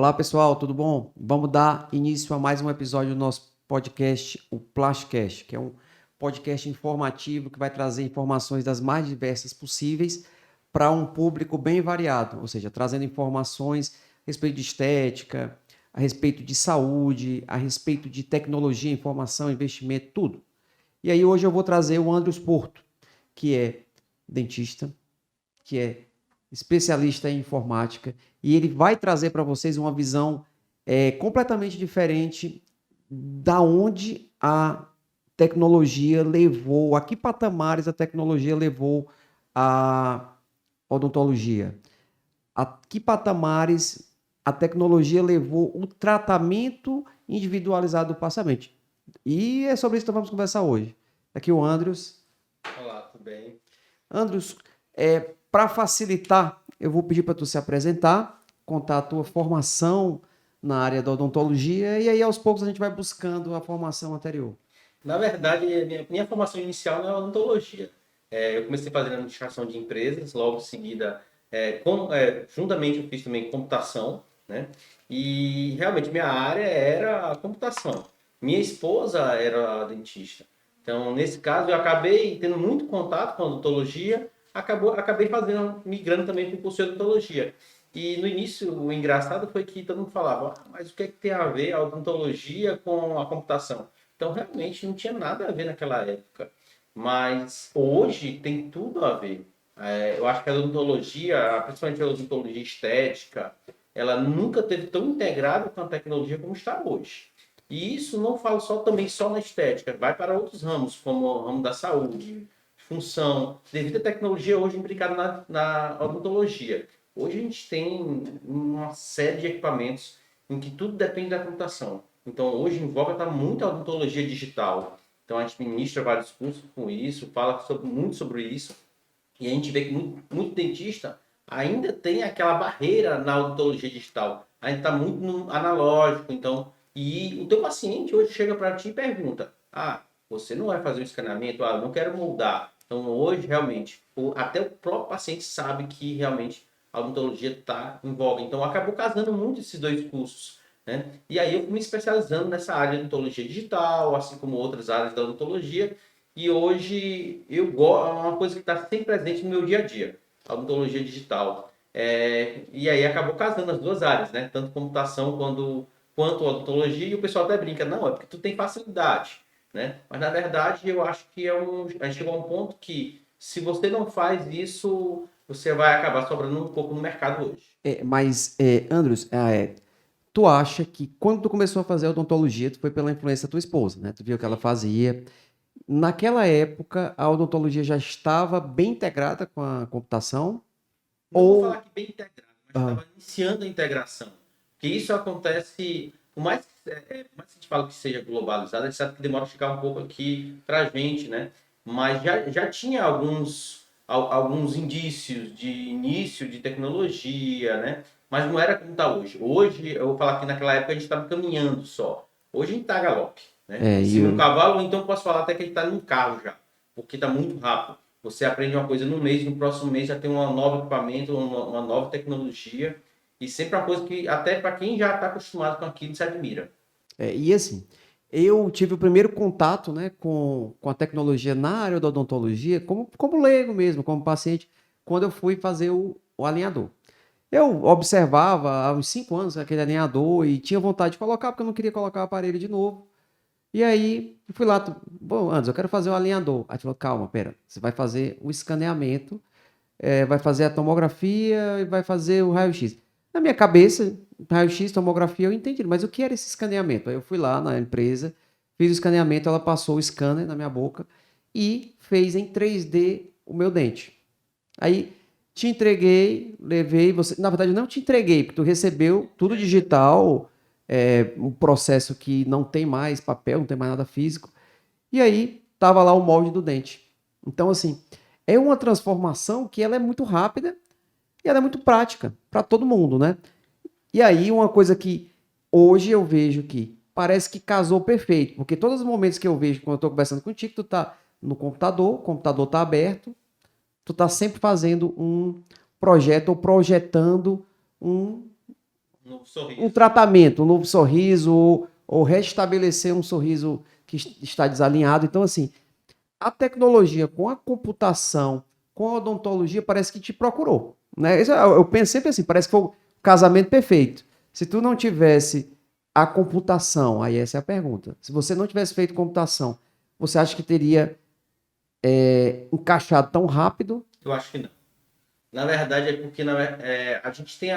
Olá, pessoal, tudo bom? Vamos dar início a mais um episódio do nosso podcast, o Plasticast, que é um podcast informativo que vai trazer informações das mais diversas possíveis para um público bem variado, ou seja, trazendo informações a respeito de estética, a respeito de saúde, a respeito de tecnologia, informação, investimento, tudo. E aí hoje eu vou trazer o Andros Porto, que é dentista, que é especialista em informática, e ele vai trazer para vocês uma visão completamente diferente da onde a tecnologia levou, a que patamares a tecnologia levou a odontologia, a que patamares a tecnologia levou o tratamento individualizado do paciente. E é sobre isso que nós vamos conversar hoje. Aqui o Andros. Olá, tudo bem? Andros, para facilitar, eu vou pedir para tu se apresentar, contar a tua formação na área da odontologia e aí aos poucos a gente vai buscando a formação anterior. Na verdade, minha formação inicial não é odontologia. Eu comecei fazendo administração de empresas, logo em seguida, juntamente eu fiz também computação, né? E realmente minha área era a computação. Minha esposa era dentista. Então, nesse caso, eu acabei tendo muito contato com a odontologia, acabei migrando também para o curso de odontologia. E no início, o engraçado foi que todo mundo falava, mas o que é que tem a ver a odontologia com a computação? Então, realmente não tinha nada a ver naquela época. Mas hoje tem tudo a ver. Eu acho que a odontologia, principalmente a odontologia estética, ela nunca teve tão integrada com a tecnologia como está hoje. E isso não falo só na estética, vai para outros ramos, como o ramo da saúde, função, devido à tecnologia hoje implicada na odontologia. Hoje a gente tem uma série de equipamentos em que tudo depende da computação. Então, hoje em voga está muito a odontologia digital. Então, a gente ministra vários cursos com isso, muito sobre isso. E a gente vê que muito dentista ainda tem aquela barreira na odontologia digital. Ainda está muito no analógico. Então, e o teu paciente hoje chega para ti e pergunta: ah, você não vai fazer um escaneamento? Ah, eu não quero moldar. Então, hoje, realmente, até o próprio paciente sabe que realmente a odontologia está em voga. Então, acabou casando muito esses dois cursos, né? E aí eu fui me especializando nessa área de odontologia digital, assim como outras áreas da odontologia. E hoje eu gosto, é uma coisa que está sempre presente no meu dia a dia, a odontologia digital. E aí acabou casando as duas áreas, né? Tanto computação quanto odontologia. E o pessoal até brinca, não, é porque tu tem facilidade, né? Mas na verdade eu acho que a gente chegou a um ponto que se você não faz isso, você vai acabar sobrando um pouco no mercado hoje. Andros, tu acha que quando tu começou a fazer odontologia, tu foi pela influência da tua esposa, né? Tu viu o que ela fazia. Naquela época, a odontologia já estava bem integrada com a computação? Não vou Ou falar que bem integrado, mas estava iniciando a integração. Porque isso acontece, por mais que a gente fale que seja globalizado, a gente sabe que demora a chegar um pouco aqui para a gente, né? Mas já tinha alguns indícios de início de tecnologia, né? Mas não era como está hoje. Hoje, eu vou falar que naquela época a gente estava caminhando só. Hoje a gente está a galope, né? é, Em e cima de um eu- cavalo, ou então posso falar até que a gente está num carro já, porque está muito rápido. Você aprende uma coisa no mês, no próximo mês já tem um novo equipamento, uma nova tecnologia. E sempre uma coisa que, até para quem já está acostumado com aquilo, se admira. e assim, eu tive o primeiro contato, né, com a tecnologia na área da odontologia, como leigo mesmo, como paciente, quando eu fui fazer o alinhador. Eu observava há uns 5 anos aquele alinhador e tinha vontade de colocar, porque eu não queria colocar o aparelho de novo. E aí, eu fui lá, bom, antes eu quero fazer o alinhador. Aí tu falou, calma, pera, você vai fazer o escaneamento, vai fazer a tomografia e vai fazer o raio-x. Na minha cabeça, raio-x, tomografia, eu entendi, mas o que era esse escaneamento? Aí eu fui lá na empresa, fiz o escaneamento, ela passou o scanner na minha boca e fez em 3D o meu dente. Aí te entreguei, levei você. Na verdade, não te entreguei, porque tu recebeu tudo digital, um processo que não tem mais papel, não tem mais nada físico. E aí tava lá o molde do dente. Então, assim, é uma transformação que ela é muito rápida e ela é muito prática para todo mundo, né? E aí, uma coisa que hoje eu vejo que parece que casou perfeito, porque todos os momentos que eu vejo quando eu estou conversando contigo, tu tá no computador, o computador tá aberto, tu tá sempre fazendo um projeto ou projetando um, novo sorriso. um tratamento, um novo sorriso, ou restabelecer um sorriso que está desalinhado. Então, assim, a tecnologia com a computação, com a odontologia, parece que te procurou, né? Eu penso sempre assim, parece que foi o casamento perfeito. Se tu não tivesse a computação, aí essa é a pergunta. Se você não tivesse feito computação, você acha que teria encaixado tão rápido? Eu acho que não. Na verdade, é porque a gente tem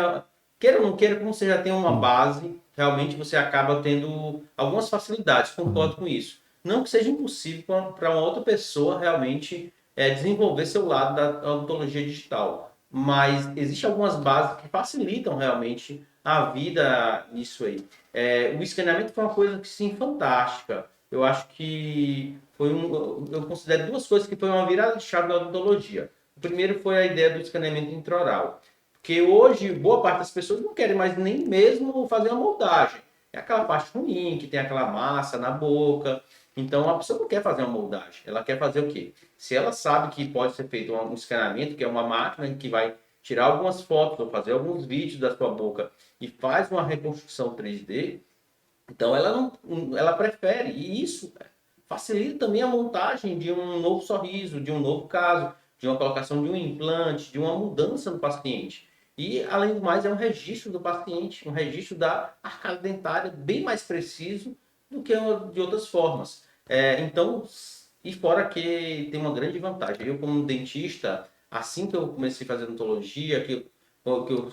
queira ou não queira, como você já tem uma base, realmente você acaba tendo algumas facilidades, concordo com isso. Não que seja impossível para uma outra pessoa realmente desenvolver seu lado da odontologia digital, mas existem algumas bases que facilitam realmente a vida nisso aí. O escaneamento foi uma coisa que, sim, fantástica. Eu acho que eu considero duas coisas que foi uma virada de chave da odontologia. O primeiro foi a ideia do escaneamento intraoral. Porque hoje, boa parte das pessoas não querem mais nem mesmo fazer a moldagem. É aquela parte ruim, que tem aquela massa na boca. Então, a pessoa não quer fazer uma moldagem. Ela quer fazer o quê? Se ela sabe que pode ser feito um escaneamento, que é uma máquina que vai tirar algumas fotos ou fazer alguns vídeos da sua boca e faz uma reconstrução 3D, então ela prefere. E isso facilita também a montagem de um novo sorriso, de um novo caso, de uma colocação de um implante, de uma mudança no paciente. E, além do mais, é um registro do paciente, um registro da arcada dentária bem mais preciso do que de outras formas. Então, e fora que tem uma grande vantagem. Eu, como dentista, assim que eu comecei a fazer odontologia, que eu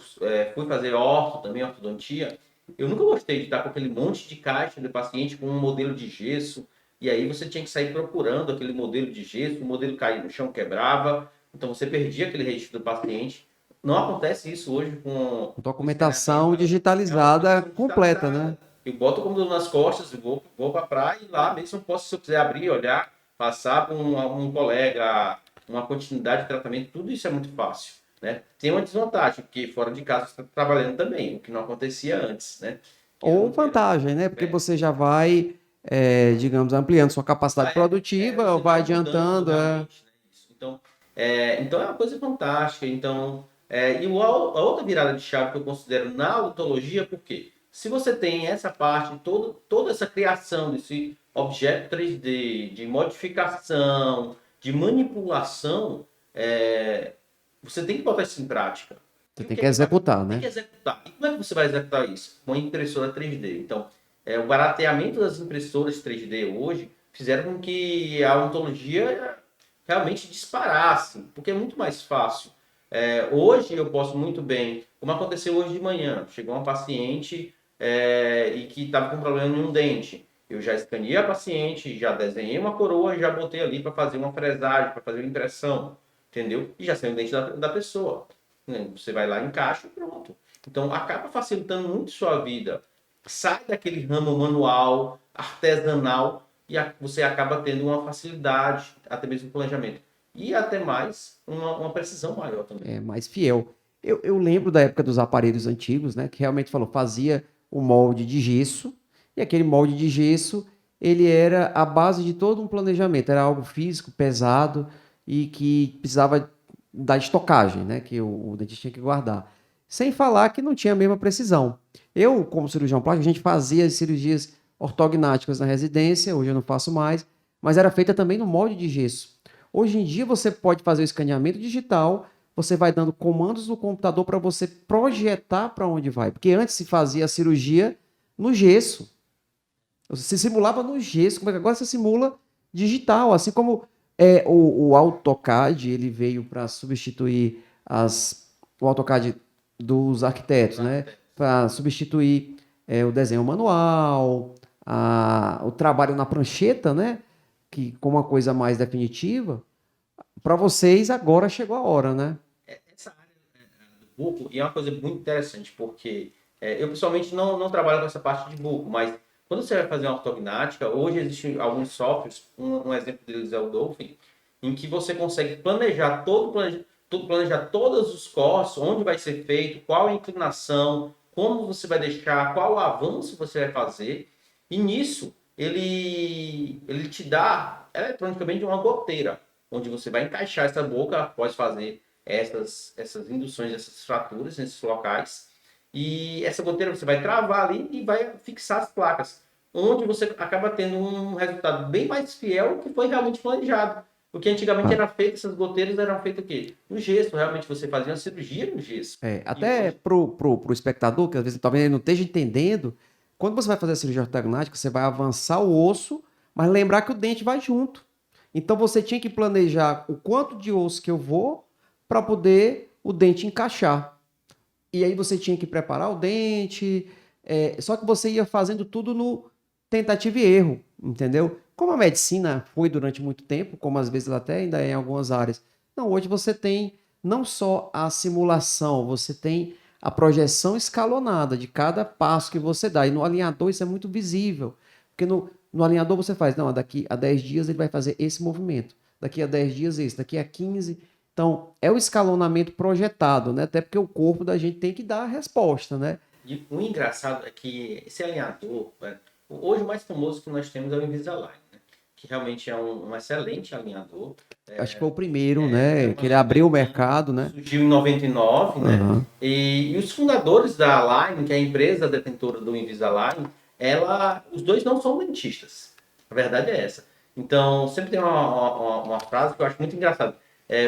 fui fazer orto também, ortodontia, eu nunca gostei de estar com aquele monte de caixa de paciente com um modelo de gesso, e aí você tinha que sair procurando aquele modelo de gesso, o modelo caía no chão, quebrava, então você perdia aquele registro do paciente. Não acontece isso hoje com o Documentação escaneamento, é uma digitalizada documentação completa, né? digitalizada. Eu boto o computador nas costas, vou para a praia e lá mesmo eu posso, se eu quiser abrir, olhar, passar para um colega, uma continuidade de tratamento, tudo isso é muito fácil. Né? Tem uma desvantagem, porque fora de casa você está trabalhando também, o que não acontecia antes, né? Queira ou Ou não queira. vantagem, né? Porque É. você já vai, digamos, ampliando sua capacidade produtiva, Você vai vai mudando adiantando. realmente, né, isso. Então é uma coisa fantástica. Então, a outra virada de chave que eu considero na odontologia, porque se você tem essa parte, toda essa criação desse objeto 3D, de modificação, de manipulação, você tem que botar isso em prática. Você E o tem que que é que vai? executar, Tem que né? executar. E como é que você vai executar isso? Com a impressora 3D. Então, o barateamento das impressoras 3D hoje fizeram com que a odontologia realmente disparasse, porque é muito mais fácil. Hoje eu posso muito bem, como aconteceu hoje de manhã, chegou uma paciente e que estava com problema em um dente. Eu já escaneei a paciente, já desenhei uma coroa e já botei ali para fazer uma fresagem, para fazer uma impressão, entendeu? E já saiu o dente da pessoa. Né? Você vai lá, encaixa e pronto. Então acaba facilitando muito sua vida. Sai daquele ramo manual, artesanal, e você acaba tendo uma facilidade, até mesmo no planejamento. E até mais, uma precisão maior também. É mais fiel. Eu lembro da época dos aparelhos antigos, né? Que realmente falou, fazia o molde de gesso, e aquele molde de gesso, ele era a base de todo um planejamento. Era algo físico, pesado, e que precisava da estocagem, né? Que o dentista tinha que guardar. Sem falar que não tinha a mesma precisão. Eu, como cirurgião plástico, a gente fazia as cirurgias ortognáticas na residência, hoje eu não faço mais, mas era feita também no molde de gesso. Hoje em dia você pode fazer o escaneamento digital, você vai dando comandos no computador para você projetar para onde vai. Porque antes se fazia a cirurgia no gesso. Você simulava no gesso, como é que agora você simula digital, assim como o AutoCAD, ele veio para substituir o AutoCAD dos arquitetos, né? Para substituir o desenho manual, o trabalho na prancheta, né? Que como uma coisa mais definitiva. Para vocês agora chegou a hora, né? Essa área do buco, e é uma coisa muito interessante, porque eu pessoalmente não trabalho com essa parte de buco, mas quando você vai fazer uma ortognática, hoje existem alguns softwares, um exemplo deles é o Dolphin, em que você consegue planejar planejar todos os cortes, onde vai ser feito, qual a inclinação, como você vai deixar, qual o avanço você vai fazer, e nisso ele te dá eletronicamente uma goteira, onde você vai encaixar essa boca, pode fazer essas induções, essas fraturas nesses locais, E essa goteira você vai travar ali e vai fixar as placas, onde você acaba tendo um resultado bem mais fiel do que foi realmente planejado. Porque antigamente Ah, era feito, essas goteiras eram feitas o quê? No gesso, realmente você fazia uma cirurgia no gesso. E até hoje, pro espectador, que às vezes talvez ele não esteja entendendo, quando você vai fazer a cirurgia ortognática, você vai avançar o osso, mas lembrar que o dente vai junto. Então você tinha que planejar o quanto de osso que eu vou para poder o dente encaixar. E aí você tinha que preparar o dente, só que você ia fazendo tudo no tentativa e erro, entendeu? Como a medicina foi durante muito tempo, como às vezes até ainda é em algumas áreas. Não, hoje você tem não só a simulação, você tem a projeção escalonada de cada passo que você dá. E no alinhador isso é muito visível, porque no alinhador você faz, não, daqui a 10 dias ele vai fazer esse movimento, daqui a 10 dias esse, daqui a 15. Então, é o escalonamento projetado, né? Até porque o corpo da gente tem que dar a resposta, né? e o engraçado é que esse alinhador, né, hoje o mais famoso que nós temos é o Invisalign, né, que realmente é um excelente alinhador. Acho que foi o primeiro, É né? uma Que ele super abriu o linha, mercado, né? surgiu em 99, né? Aham. E os fundadores da Align, que é a empresa detentora do Invisalign, os dois não são dentistas. A verdade é essa. Então, sempre tem uma frase que eu acho muito engraçada.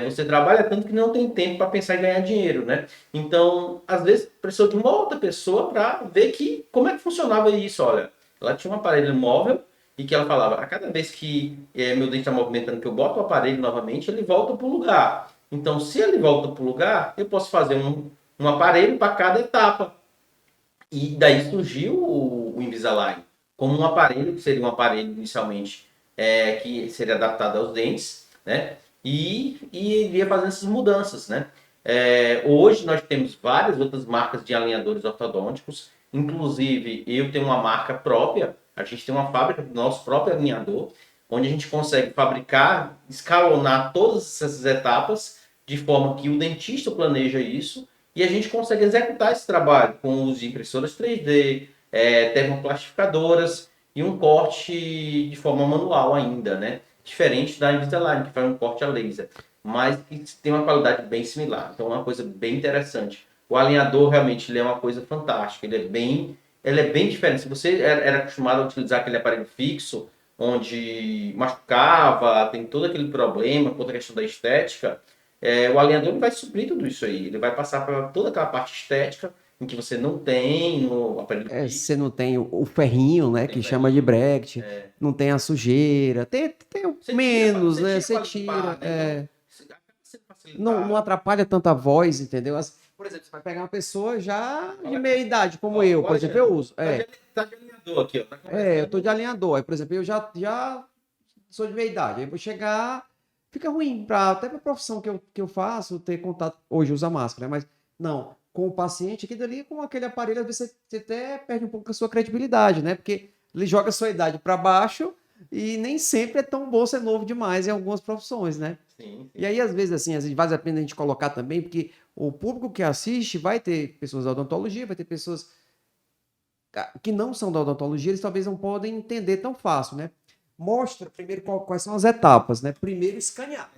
Você trabalha tanto que não tem tempo para pensar em ganhar dinheiro, né? Então, às vezes, precisou de uma outra pessoa para ver como é que funcionava isso. Olha, ela tinha um aparelho móvel e que ela falava, a cada vez que meu dente está movimentando, que eu boto o aparelho novamente, ele volta para o lugar. Então, se ele volta para o lugar, eu posso fazer um aparelho para cada etapa. E daí surgiu o Invisalign como um aparelho, que seria um aparelho inicialmente que seria adaptado aos dentes, né? E iria fazendo essas mudanças, né? Hoje nós temos várias outras marcas de alinhadores ortodônticos, inclusive eu tenho uma marca própria, a gente tem uma fábrica do nosso próprio alinhador, onde a gente consegue fabricar, escalonar todas essas etapas de forma que o dentista planeja isso e a gente consegue executar esse trabalho com o uso de impressoras 3D, termoplastificadoras e um corte de forma manual ainda, né? Diferente da Invisalign, que faz um corte a laser, mas que tem uma qualidade bem similar. Então é uma coisa bem interessante. O alinhador realmente ele é uma coisa fantástica, ele é bem diferente. Se você era acostumado a utilizar aquele aparelho fixo, onde machucava, tem todo aquele problema, toda a questão da estética, o alinhador ele vai suprir tudo isso aí. Ele vai passar para toda aquela parte estética em que você não tem no aparelho Você fixo, não tem o ferrinho, né? tem Que chama de ferrinho. bracket, não tem a sujeira, tem o menos, Você né? tira Você para limpar, tira. né? Então, isso acaba sendo Não facilitado. atrapalha tanta voz, entendeu? Por exemplo, você vai pegar uma pessoa já de Olha meia aqui. idade, como Ó, eu, o por exemplo, eu Alexandre uso. tá de alinhador aqui, ó. Tá Eu tô de conversando. alinhador. Aí, por exemplo, eu já sou de meia idade. Aí vou chegar, fica ruim, até para a profissão que eu faço, ter contato. Hoje usa máscara, né? Mas não, com o paciente, aqui dali, com aquele aparelho, às vezes você até perde um pouco a sua credibilidade, né? Porque ele joga a sua idade para baixo e nem sempre é tão bom ser novo demais em algumas profissões, né? Sim, E sim. aí, às vezes, assim, vale a pena a gente colocar também, porque o público que assiste vai ter pessoas da odontologia, vai ter pessoas que não são da odontologia, eles talvez não podem entender tão fácil, né? Mostra primeiro quais são as etapas, né? Primeiro escanear.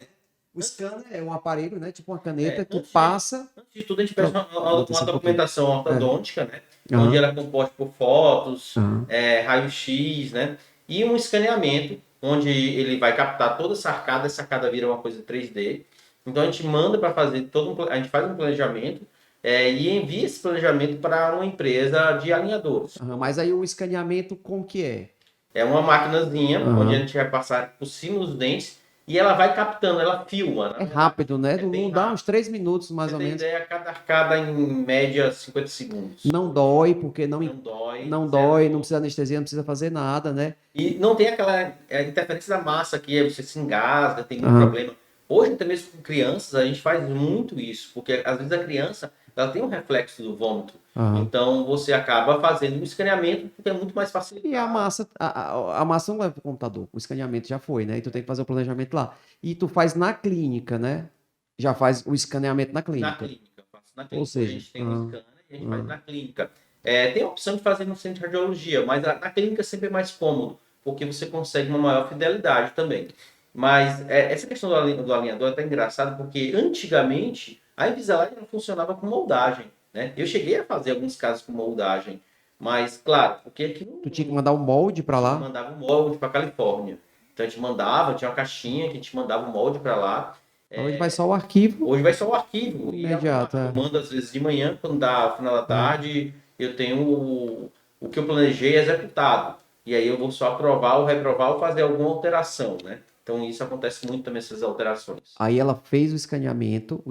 O scanner é um aparelho, né? Tipo uma caneta que Antes de, passa. antes de tudo, a gente faz Pronto, uma, bota uma assim um pouquinho. documentação ortodôntica, né? Onde Aham, ela é composta por fotos, aham. raio-x, né? E um escaneamento, onde ele vai captar toda essa arcada vira uma coisa 3D. Então a gente manda para fazer a gente faz um planejamento e envia esse planejamento para uma empresa de alinhadores. Aham. Mas aí o escaneamento como que é? É uma maquinazinha onde a Aham. gente vai passar por cima dos dentes e ela vai captando, ela filma, na É verdade. rápido, né? É Não bem dá uns rápido. 3 minutos, Pra mais você ou ter menos. ideia, cada arcada em média 50 segundos. Não dói, porque Não dói, não zero dói, não dor. precisa anestesia, não precisa fazer nada, né? E não tem aquela interferência da massa que você se engasga, tem muito Aham, problema. Hoje, até mesmo com crianças, a gente faz muito isso, porque às vezes a criança ela tem um reflexo do vômito. aham. Então você acaba fazendo um escaneamento porque é muito mais E a facilitado massa, a massa não leva para o computador. O escaneamento já foi, né? E tu tem que fazer o planejamento lá. E tu faz na clínica, né? Já faz o escaneamento na na clínica. clínica. Eu faço na Ou clínica. Hoje a seja, gente tem um scanner e a gente faz ah. na clínica. Tem a opção de fazer no centro de radiologia, mas na clínica sempre é mais cômodo, porque você consegue uma maior fidelidade também. Mas essa questão do alinhador é até engraçado, porque antigamente a Invisalign não funcionava com moldagem. né? Eu cheguei a fazer alguns casos com moldagem, mas, claro, porque aqui Tu tinha que mandar o molde para lá? mandava o molde para Califórnia. Então a gente mandava, tinha uma caixinha que a gente mandava o molde para lá. Hoje vai só o arquivo Hoje vai só o arquivo e imediato. eu mando às vezes de manhã, quando dá final da tarde, eu tenho o que eu planejei executado. E aí eu vou só aprovar ou reprovar ou fazer alguma alteração, né? Então isso acontece muito também, essas alterações. Aí ela fez o escaneamento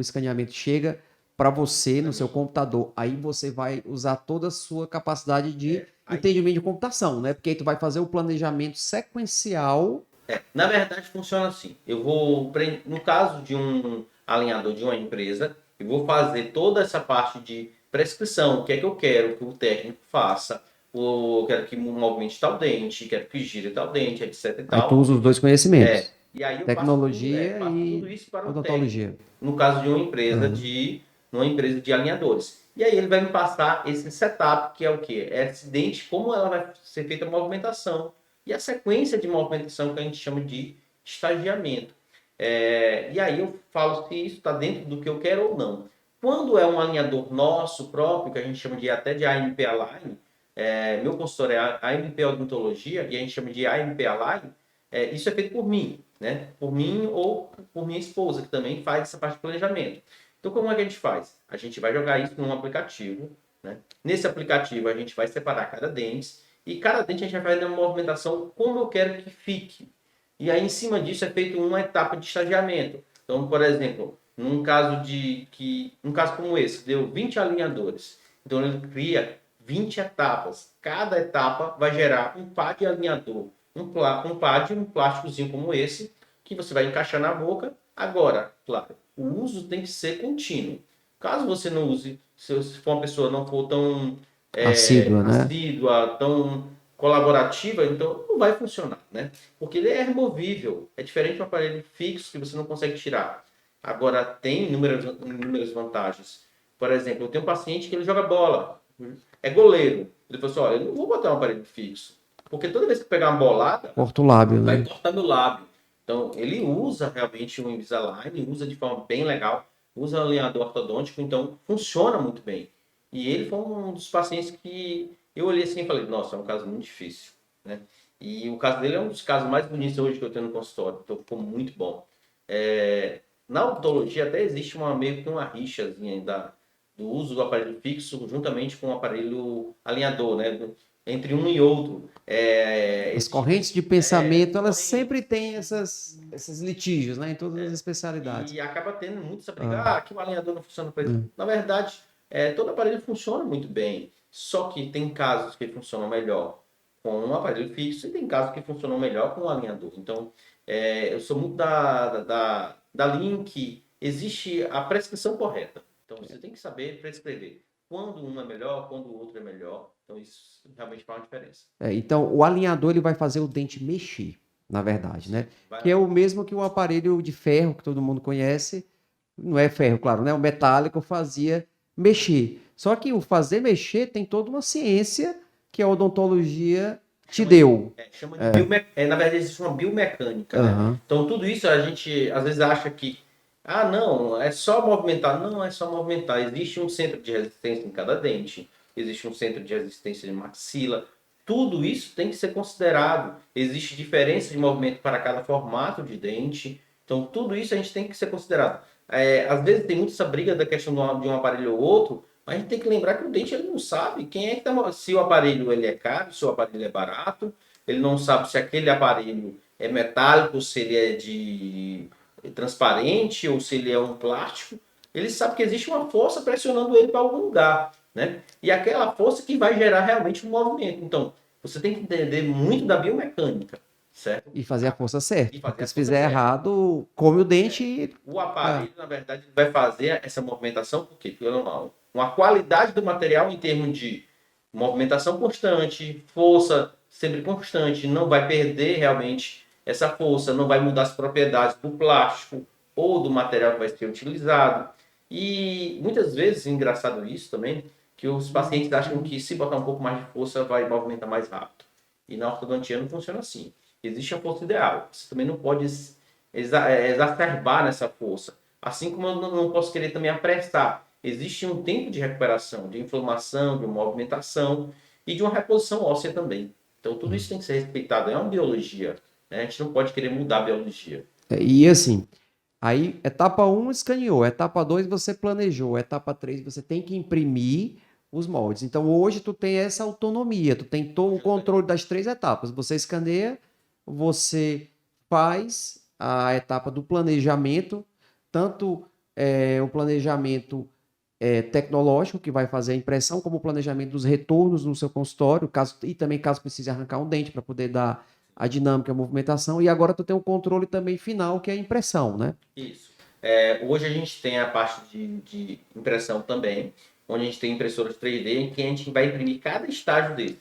chega para você no seu computador. Aí você vai usar toda a sua capacidade de entendimento de computação, né? Porque aí tu vai fazer o planejamento sequencial. Na verdade, funciona assim. No caso de um alinhador de uma empresa, eu vou fazer toda essa parte de prescrição, o que é que eu quero que o técnico faça, eu quero que movimente tal dente, quero que gire tal dente, etc e Aí tu tal. usa os dois conhecimentos. E aí eu Tecnologia passo tudo e isso para o técnico, odontologia. no caso de uma empresa de alinhadores. E aí ele vai me passar esse setup, que é o quê? É esse dente, como ela vai ser feita a movimentação e a sequência de movimentação que a gente chama de estagiamento. E aí eu falo se isso está dentro do que eu quero ou não. Quando é um alinhador nosso próprio, que a gente chama até de AMP Align, meu consultor é a AMP Odontologia, e a gente chama de AMP Align, isso é feito por mim, né? Por mim ou por minha esposa, que também faz essa parte de planejamento. Então, como é que a gente faz? A gente vai jogar isso num aplicativo, né? Nesse aplicativo, a gente vai separar cada dente, e cada dente a gente vai fazer uma movimentação como eu quero que fique. E aí, em cima disso, é feito uma etapa de estagiamento. Então, por exemplo, num caso como esse, deu 20 alinhadores. Então, ele cria 20 etapas. Cada etapa vai gerar um par de alinhador, um par de um plásticozinho como esse, que você vai encaixar na boca. Agora, claro, o uso tem que ser contínuo. Caso você não use, se for uma pessoa não for tão assídua, tão colaborativa, então não vai funcionar, né? Porque ele é removível, é diferente de um aparelho fixo que você não consegue tirar. Agora, tem inúmeras vantagens. Por exemplo, eu tenho um paciente que ele joga bola, é goleiro. Ele falou assim, olha, eu não vou botar um aparelho fixo, porque toda vez que pegar uma bolada, Corta o lábio, vai né? cortar meu lábio. Então, ele usa realmente o Invisalign, usa de forma bem legal, usa alinhador ortodôntico, então funciona muito bem. E ele foi um dos pacientes que eu olhei assim e falei, nossa, é um caso muito difícil, né? E o caso dele é um dos casos mais bonitos hoje que eu tenho no consultório, então ficou muito bom. Na odontologia até existe meio que uma rixazinha do uso do aparelho fixo juntamente com o aparelho alinhador, né? Entre um e outro. As correntes de pensamento, elas sempre têm esses litígios, né? Em todas as especialidades. E acaba tendo muito essa briga, que o alinhador não funciona para ele. Na verdade, todo aparelho funciona muito bem, só que tem casos que funcionam melhor com um aparelho fixo e tem casos que funcionam melhor com um alinhador. Então, eu sou muito da linha que existe a prescrição correta. Então, você tem que saber prescrever quando um é melhor, quando o outro é melhor. Então, isso realmente faz uma diferença. Então, o alinhador ele vai fazer o dente mexer, na verdade, né? Que é o mesmo que o aparelho de ferro que todo mundo conhece. Não é ferro, claro, né? O metálico fazia mexer. Só que o fazer mexer tem toda uma ciência que a odontologia te deu. Na verdade, existe uma biomecânica, né? Então, tudo isso a gente às vezes acha que não, é só movimentar. Não é só movimentar. Existe um centro de resistência em cada dente, existe um centro de resistência de maxila. Tudo isso tem que ser considerado. Existe diferença de movimento para cada formato de dente. Então, tudo isso a gente tem que ser considerado. Às vezes tem muito essa briga da questão de um aparelho ou outro, mas a gente tem que lembrar que o dente ele não sabe quem é que tá, se o aparelho ele é caro, se o aparelho é barato. Ele não sabe se aquele aparelho é metálico, se ele é de transparente ou se ele é um plástico. Ele sabe que existe uma força pressionando ele para algum lugar, né? E aquela força que vai gerar realmente um movimento. Então, você tem que entender muito da biomecânica, certo? E fazer a força certa. Porque se fizer errado, come o dente. O aparelho, na verdade, vai fazer essa movimentação porque uma qualidade do material em termos de movimentação constante, força sempre constante, não vai perder realmente essa força, não vai mudar as propriedades do plástico ou do material que vai ser utilizado. E muitas vezes, engraçado isso também, que os pacientes acham que se botar um pouco mais de força vai movimentar mais rápido. E na ortodontia não funciona assim. Existe a força ideal. Você também não pode exacerbar nessa força. Assim como eu não posso querer também apressar. existe um tempo de recuperação, de inflamação, de movimentação e de uma reposição óssea também. Então, tudo isso tem que ser respeitado. É uma biologia, né? A gente não pode querer mudar a biologia. E assim, aí etapa um escaneou, etapa 2 você planejou, etapa 3 você tem que imprimir os moldes. Então hoje tu tem essa autonomia, tu tem todo o controle das 3 etapas. Você escaneia, você faz a etapa do planejamento, tanto o planejamento tecnológico, que vai fazer a impressão, como o planejamento dos retornos no seu consultório, e também caso precise arrancar um dente para poder dar a dinâmica, a movimentação, e agora tu tem o controle também final, que é a impressão, né? Isso. Hoje a gente tem a parte de impressão também, onde a gente tem impressoras 3D em que a gente vai imprimir cada estágio dele.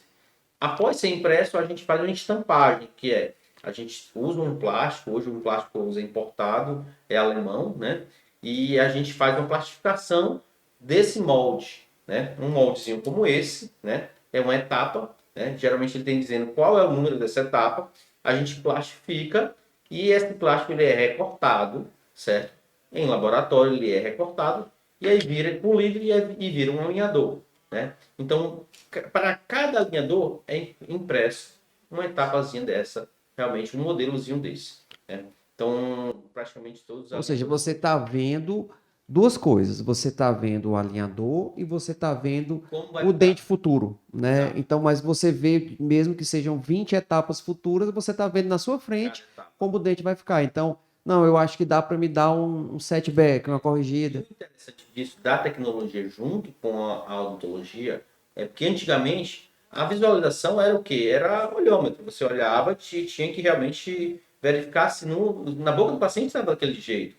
Após ser impresso, a gente faz uma estampagem, que é, a gente usa um plástico, hoje um plástico usa importado, é alemão, né? E a gente faz uma plastificação desse molde, né? Um moldezinho como esse, né? É uma etapa, né? Geralmente ele tem dizendo qual é o número dessa etapa, a gente plastifica e esse plástico ele é recortado, certo? Em laboratório ele é recortado e aí vira polido e vira um alinhador, né? Então, para cada alinhador é impresso uma etapazinha dessa, realmente um modelozinho desse, né? Então, praticamente todos os Ou seja, alinhadores... você está vendo duas coisas. Você está vendo o alinhador e você está vendo Como vai o ficar? dente futuro, né? Exato. Então, mas você vê, mesmo que sejam 20 etapas futuras, você está vendo na sua Cada frente etapa. como o dente vai ficar. Então, não, eu acho que dá para me dar um setback, uma E corrigida. o interessante disso, da tecnologia junto com a odontologia, é porque antigamente a visualização era o quê? Era olhômetro. Você olhava e tinha que realmente verificar se na boca do paciente estava daquele jeito.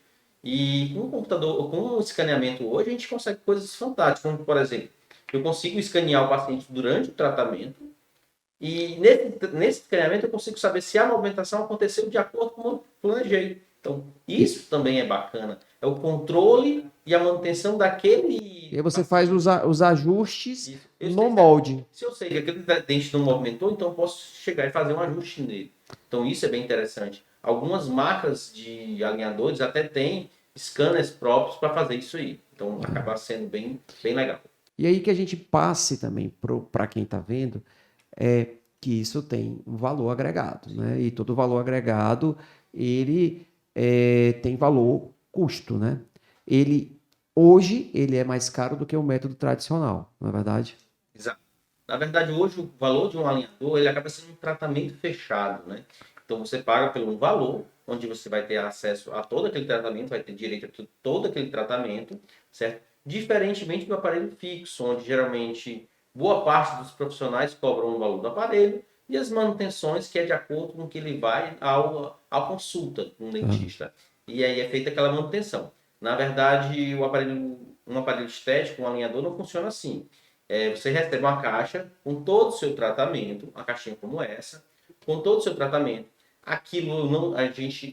E com o computador, com o escaneamento hoje, a gente consegue coisas fantásticas, como por exemplo, eu consigo escanear o paciente durante o tratamento e nesse escaneamento eu consigo saber se a movimentação aconteceu de acordo com o que eu planejei. Então, isso também é bacana. É o controle e a manutenção daquele E aí você faz paciente. os ajustes Isso. no molde. Se eu sei que aquele dente não movimentou, então eu posso chegar e fazer um ajuste nele. Então, isso é bem interessante. Algumas marcas de alinhadores até têm scanners próprios para fazer isso aí. Então, acaba sendo bem, bem legal. E aí que a gente passe também para quem está vendo é que isso tem um valor agregado, né? E todo valor agregado, ele tem valor custo, né? Hoje, ele é mais caro do que o método tradicional, não é verdade? Exato. Na verdade, hoje o valor de um alinhador ele acaba sendo um tratamento fechado, né? Então você paga pelo um valor, onde você vai ter acesso a todo aquele tratamento, vai ter direito a todo aquele tratamento, certo? Diferentemente do aparelho fixo, onde geralmente boa parte dos profissionais cobram o valor do aparelho e as manutenções que é de acordo com que ele vai à consulta com um dentista. E aí é feita aquela manutenção. Na verdade, um aparelho estético, um alinhador, não funciona assim. Você recebe uma caixa com todo o seu tratamento, uma caixinha como essa, com todo o seu tratamento. Aquilo não,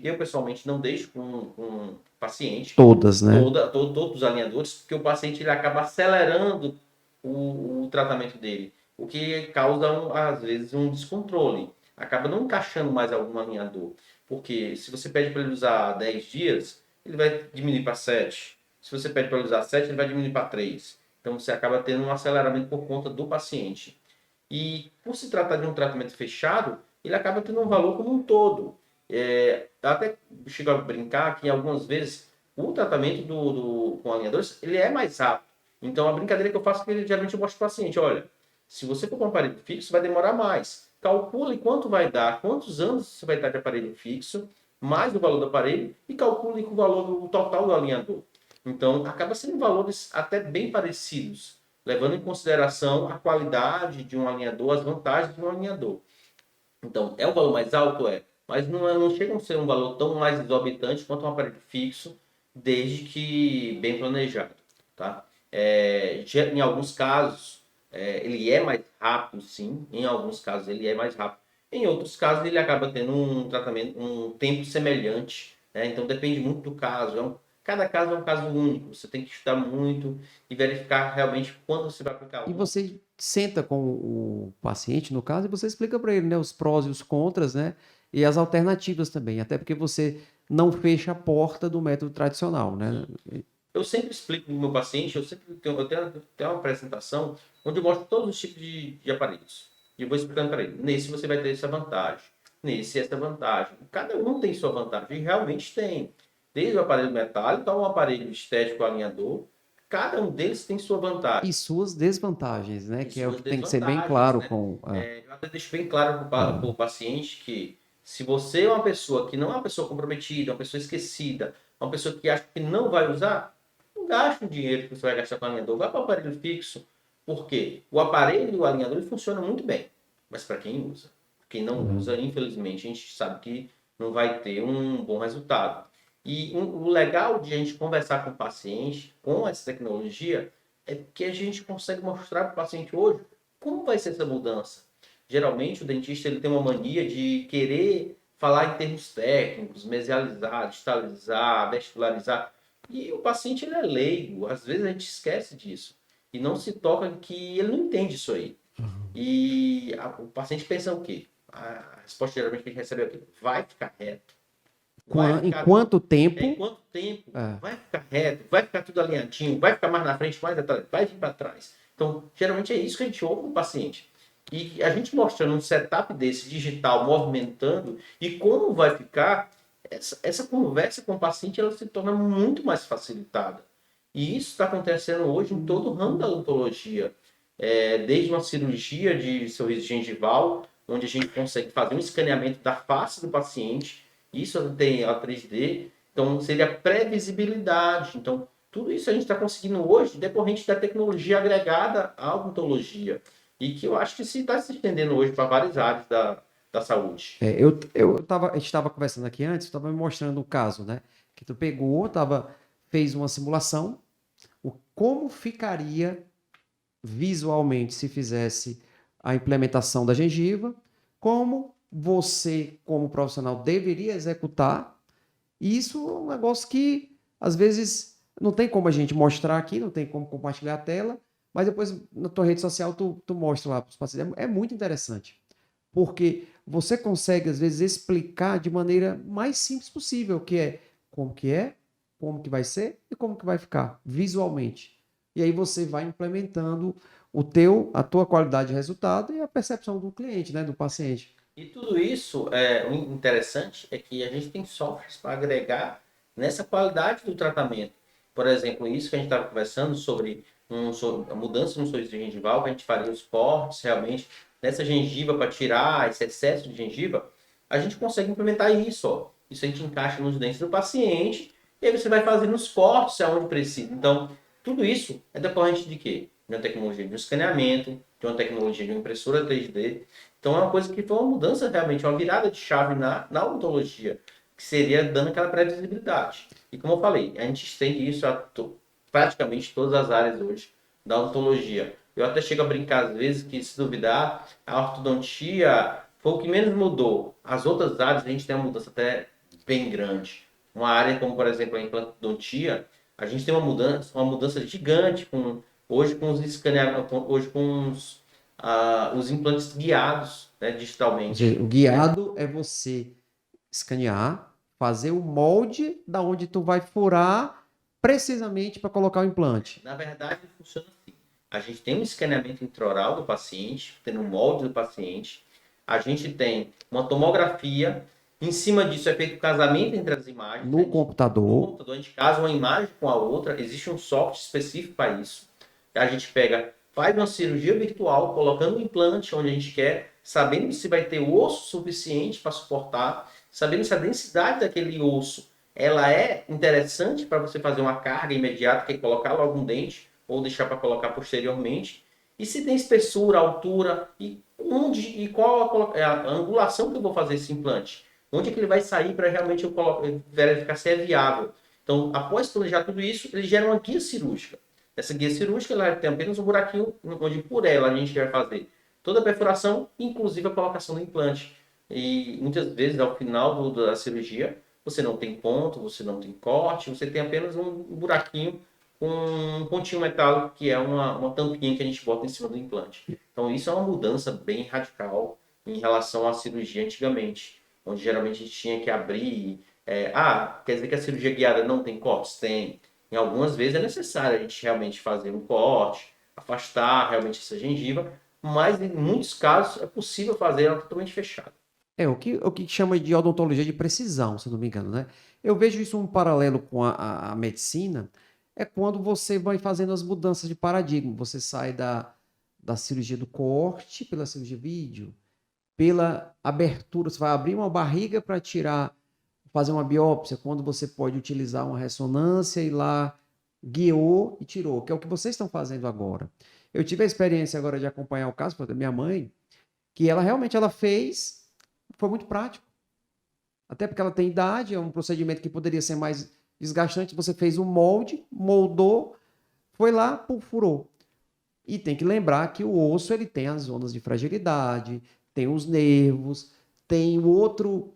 eu pessoalmente não deixo com o paciente, Todas, né? todos os alinhadores, porque o paciente ele acaba acelerando o tratamento dele, o que causa, às vezes, um descontrole. Acaba não encaixando mais algum alinhador. Porque se você pede para ele usar 10 dias, ele vai diminuir para 7. Se você pede para ele usar 7, ele vai diminuir para 3. Então você acaba tendo um aceleramento por conta do paciente. E por se tratar de um tratamento fechado, ele acaba tendo um valor como um todo. Até chego a brincar que algumas vezes o tratamento com alinhadores ele é mais rápido. Então a brincadeira que eu faço é que geralmente eu mostro para o paciente, olha, se você for com um aparelho fixo, vai demorar mais. Calcule quanto vai dar, quantos anos você vai estar de aparelho fixo, mais o valor do aparelho, e calcule o valor total do alinhador. Então, acaba sendo valores até bem parecidos, levando em consideração a qualidade de um alinhador, as vantagens de um alinhador. Então, é um valor mais alto? É, mas não chega a ser um valor tão mais exorbitante quanto um aparelho fixo, desde que bem planejado. Tá? Em alguns casos, ele é mais rápido, sim. Em alguns casos, ele é mais rápido. Em outros casos, ele acaba tendo um tratamento, um tempo semelhante. Né? Então, depende muito do caso. Cada caso é um caso único. Você tem que estudar muito e verificar realmente quando você vai aplicar E um. você senta com o paciente, no caso, e você explica para ele, né, os prós e os contras, né, e as alternativas também, até porque você não fecha a porta do método tradicional, né? Eu sempre explico para o meu paciente, eu tenho uma apresentação onde eu mostro todos os tipos de aparelhos. E eu vou explicando para ele. Nesse você vai ter essa vantagem. Nesse, essa vantagem. Cada um tem sua vantagem. E realmente tem. Desde o aparelho metálico ao aparelho estético alinhador, cada um deles tem sua vantagem E suas desvantagens, né? e Que é o suas que tem que ser bem desvantagens, claro né? com. Eu até deixo bem claro para o paciente que se você é uma pessoa que não é uma pessoa comprometida, uma pessoa esquecida, uma pessoa que acha que não vai usar, não gaste o dinheiro que você vai gastar com o alinhador, vai para o aparelho fixo, porque o aparelho e o alinhador ele funcionam muito bem, mas para quem usa. Quem não usa, infelizmente, a gente sabe que não vai ter um bom resultado. E o legal de a gente conversar com o paciente com essa tecnologia é que a gente consegue mostrar para o paciente hoje como vai ser essa mudança. Geralmente o dentista ele tem uma mania de querer falar em termos técnicos, mesializar, distalizar, vestibularizar. E o paciente ele é leigo, às vezes a gente esquece disso. E não se toca que ele não entende isso aí. E o paciente pensa o quê? A resposta geralmente que a gente recebe é o quê? Vai ficar reto. Vai Em ficar quanto em tempo. quanto tempo? É, Vai ficar reto? Vai ficar tudo alinhadinho? Vai ficar mais na frente, mais atrás? Vai vir para trás? Então, geralmente é isso que a gente ouve do paciente. E a gente mostrando um setup desse digital, movimentando, e como vai ficar, essa conversa com o paciente ela se torna muito mais facilitada. E isso está acontecendo hoje em todo o ramo da odontologia. Desde uma cirurgia de sorriso gengival, onde a gente consegue fazer um escaneamento da face do paciente, isso tem a 3D, então seria previsibilidade. Então, tudo isso a gente está conseguindo hoje decorrente da tecnologia agregada à odontologia. E que eu acho que se está se estendendo hoje para várias áreas da saúde. a gente estava conversando aqui antes, estava me mostrando o caso, né? Que tu pegou, fez uma simulação, como ficaria visualmente se fizesse a implementação da gengiva, como você, como profissional, deveria executar. E isso é um negócio que, às vezes, não tem como a gente mostrar aqui, não tem como compartilhar a tela, mas depois na tua rede social tu mostra lá para os pacientes. É muito interessante, porque você consegue, às vezes, explicar de maneira mais simples possível, que é, como que vai ser e como que vai ficar visualmente. E aí você vai implementando a tua qualidade de resultado e a percepção do cliente, né, do paciente. E tudo isso, o interessante é que a gente tem softwares para agregar nessa qualidade do tratamento. Por exemplo, isso que a gente estava conversando sobre a mudança no sorriso gengival, que a gente faria os cortes realmente nessa gengiva para tirar esse excesso de gengiva, a gente consegue implementar isso. Ó. Isso a gente encaixa nos dentes do paciente e aí você vai fazendo os cortes aonde precisa. Então, tudo isso é decorrente de quê? De uma tecnologia de um escaneamento, de uma tecnologia de uma impressora 3D. Então é uma coisa que foi uma mudança realmente, uma virada de chave na odontologia, que seria dando aquela previsibilidade. E como eu falei, a gente estende isso a praticamente todas as áreas hoje da odontologia. Eu até chego a brincar às vezes que, se duvidar, a ortodontia foi o que menos mudou. As outras áreas a gente tem uma mudança até bem grande. Uma área como, por exemplo, a implantodontia, a gente tem uma mudança gigante hoje com os escaneamentos, hoje com os implantes guiados, né, Ou seja, digitalmente. o guiado é você escanear, fazer o molde da onde tu vai furar precisamente para colocar o implante. Na verdade, funciona assim. A gente tem um escaneamento intraoral do paciente, tem um molde do paciente, a gente tem uma tomografia, em cima disso é feito o casamento entre as imagens. No No computador, computador, a gente casa uma imagem com a outra, existe um software específico para isso. A gente pega, faz uma cirurgia virtual, colocando um implante onde a gente quer, sabendo se vai ter osso suficiente para suportar, sabendo se a densidade daquele osso ela é interessante para você fazer uma carga imediata, que é colocar logo um dente, ou deixar para colocar posteriormente, e se tem espessura, altura, e qual a angulação que eu vou fazer esse implante. Onde é que ele vai sair para realmente eu verificar se é viável. Então, após planejar tudo isso, ele gera uma guia cirúrgica. Essa guia cirúrgica ela tem apenas um buraquinho onde por ela a gente vai fazer toda a perfuração, inclusive a colocação do implante. E muitas vezes, ao final da cirurgia, você não tem ponto, você não tem corte, você tem apenas um buraquinho com um pontinho metálico, que é uma tampinha que a gente bota em cima do implante. Então, isso é uma mudança bem radical em relação à cirurgia antigamente, onde geralmente a gente tinha que abrir. Quer dizer que a cirurgia guiada não tem cortes? Tem. Em algumas vezes é necessário a gente realmente fazer um corte, afastar realmente essa gengiva, mas em muitos casos é possível fazer ela totalmente fechada. O que chama de odontologia de precisão, se eu não me engano, né? Eu vejo isso um paralelo com a medicina, é quando você vai fazendo as mudanças de paradigma. Você sai da cirurgia do corte pela cirurgia vídeo, pela abertura, você vai abrir uma barriga para tirar, fazer uma biópsia, quando você pode utilizar uma ressonância e lá guiou e tirou, que é o que vocês estão fazendo agora. Eu tive a experiência agora de acompanhar o caso da minha mãe, que ela realmente ela fez, foi muito prático. Até porque ela tem idade, é um procedimento que poderia ser mais desgastante. Você fez um molde, moldou, foi lá, pum, furou. E tem que lembrar que o osso ele tem as zonas de fragilidade, tem os nervos, tem o outro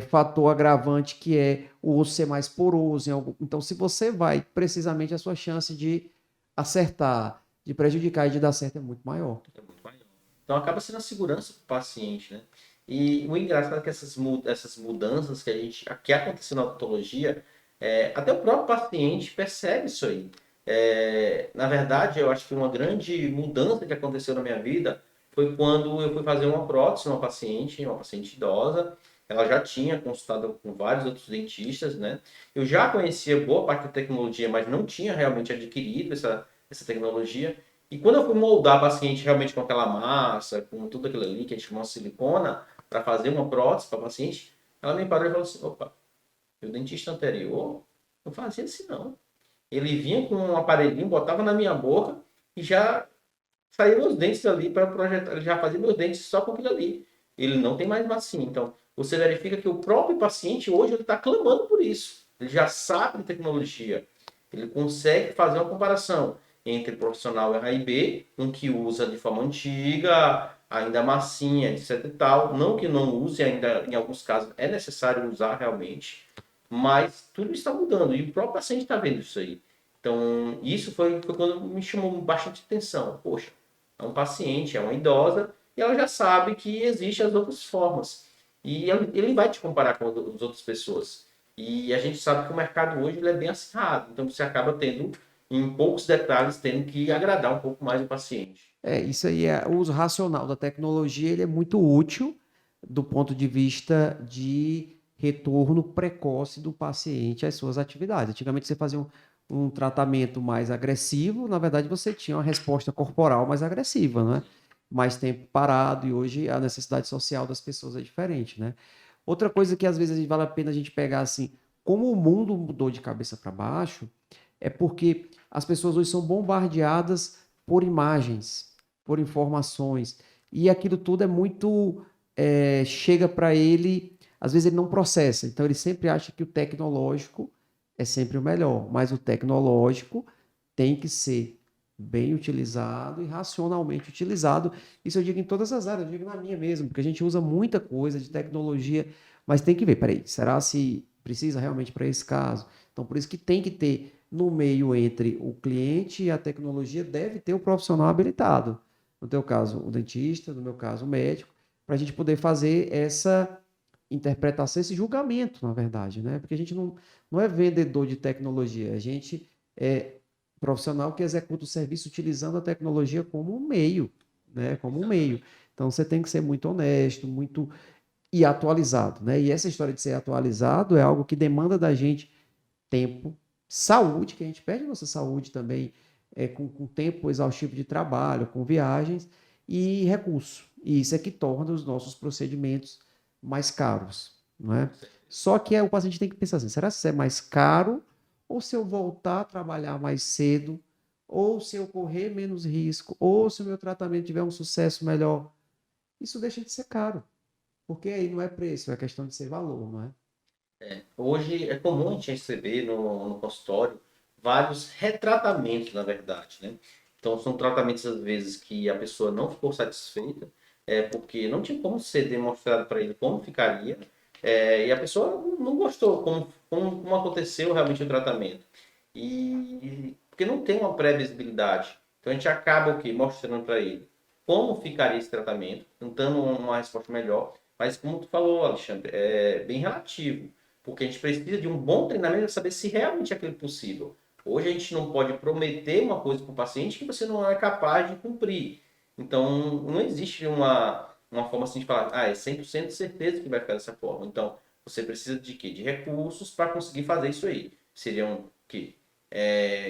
fator agravante que é o osso ser mais poroso. Então, se você vai, precisamente a sua chance de acertar, de prejudicar e de dar certo é muito maior. É muito maior. Então acaba sendo a segurança para o paciente, né? E o engraçado é que essas mudanças que aconteceu na odontologia, até o próprio paciente percebe isso aí. Na verdade, eu acho que uma grande mudança que aconteceu na minha vida foi quando eu fui fazer uma prótese numa uma paciente idosa. Ela já tinha consultado com vários outros dentistas, né? Eu já conhecia boa parte da tecnologia, mas não tinha realmente adquirido essa tecnologia. E quando eu fui moldar a paciente realmente com aquela massa, com tudo aquilo ali que a gente chama de silicona, para fazer uma prótese para a paciente, ela me parou e falou assim: opa, o dentista anterior não fazia assim não. Ele vinha com um aparelhinho, botava na minha boca e já saía meus dentes ali para projetar. Ele já fazia meus dentes só com aquilo ali. Ele não tem mais massinha. Então, você verifica que o próprio paciente hoje ele está clamando por isso. Ele já sabe de tecnologia. Ele consegue fazer uma comparação entre profissional A e B, um que usa de forma antiga, ainda massinha, etc e tal. Não que não use, ainda em alguns casos é necessário usar realmente, mas tudo está mudando e o próprio paciente está vendo isso aí. Então, isso foi quando me chamou bastante atenção. Poxa, é um paciente, é uma idosa, e ela já sabe que existem as outras formas. E ele vai te comparar com as outras pessoas. E a gente sabe que o mercado hoje ele é bem acirrado. Então você acaba tendo, em poucos detalhes, tendo que agradar um pouco mais o paciente. Isso aí é o uso racional da tecnologia, ele é muito útil do ponto de vista de retorno precoce do paciente às suas atividades. Antigamente você fazia um tratamento mais agressivo, na verdade você tinha uma resposta corporal mais agressiva, né? Mais tempo parado e hoje a necessidade social das pessoas é diferente, né? Outra coisa que às vezes vale a pena a gente pegar assim, como o mundo mudou de cabeça para baixo, é porque as pessoas hoje são bombardeadas por imagens, por informações. E aquilo tudo é muito. Chega para ele, às vezes ele não processa. Então ele sempre acha que o tecnológico é sempre o melhor. Mas o tecnológico tem que ser bem utilizado e racionalmente utilizado. Isso eu digo em todas as áreas, eu digo na minha mesmo, porque a gente usa muita coisa de tecnologia, mas tem que ver, peraí, será se precisa realmente para esse caso? Então, por isso que tem que ter no meio entre o cliente e a tecnologia, deve ter o profissional habilitado. No teu caso, o dentista, no meu caso, o médico, para a gente poder fazer essa interpretação, esse julgamento, na verdade, né? Porque a gente não é vendedor de tecnologia, a gente é profissional que executa o serviço utilizando a tecnologia como um meio, né? Como um meio. Então você tem que ser muito honesto, muito e atualizado, né? E essa história de ser atualizado é algo que demanda da gente tempo, saúde, que a gente perde a nossa saúde também com tempo exaustivo de trabalho, com viagens e recurso. E isso é que torna os nossos procedimentos mais caros, não é? Só que o paciente tem que pensar assim, será que isso é mais caro ou se eu voltar a trabalhar mais cedo, ou se eu correr menos risco, ou se o meu tratamento tiver um sucesso melhor? Isso deixa de ser caro, porque aí não é preço, é questão de ser valor, não é? Hoje é comum a gente receber no consultório vários retratamentos, na verdade, né? Então, são tratamentos, às vezes, que a pessoa não ficou satisfeita, porque não tinha como ser demonstrado para ele como ficaria, e a pessoa não gostou como aconteceu realmente o tratamento. Porque não tem uma pré-visibilidade. Então, a gente acaba o quê? Mostrando para ele como ficaria esse tratamento, tentando uma resposta melhor, mas como tu falou, Alexandre, é bem relativo. Porque a gente precisa de um bom treinamento para saber se realmente é aquilo possível. Hoje a gente não pode prometer uma coisa para o paciente que você não é capaz de cumprir. Então, não existe uma forma assim de falar, é 100% de certeza que vai ficar dessa forma. Então, você precisa de quê? De recursos para conseguir fazer isso aí. Seriam que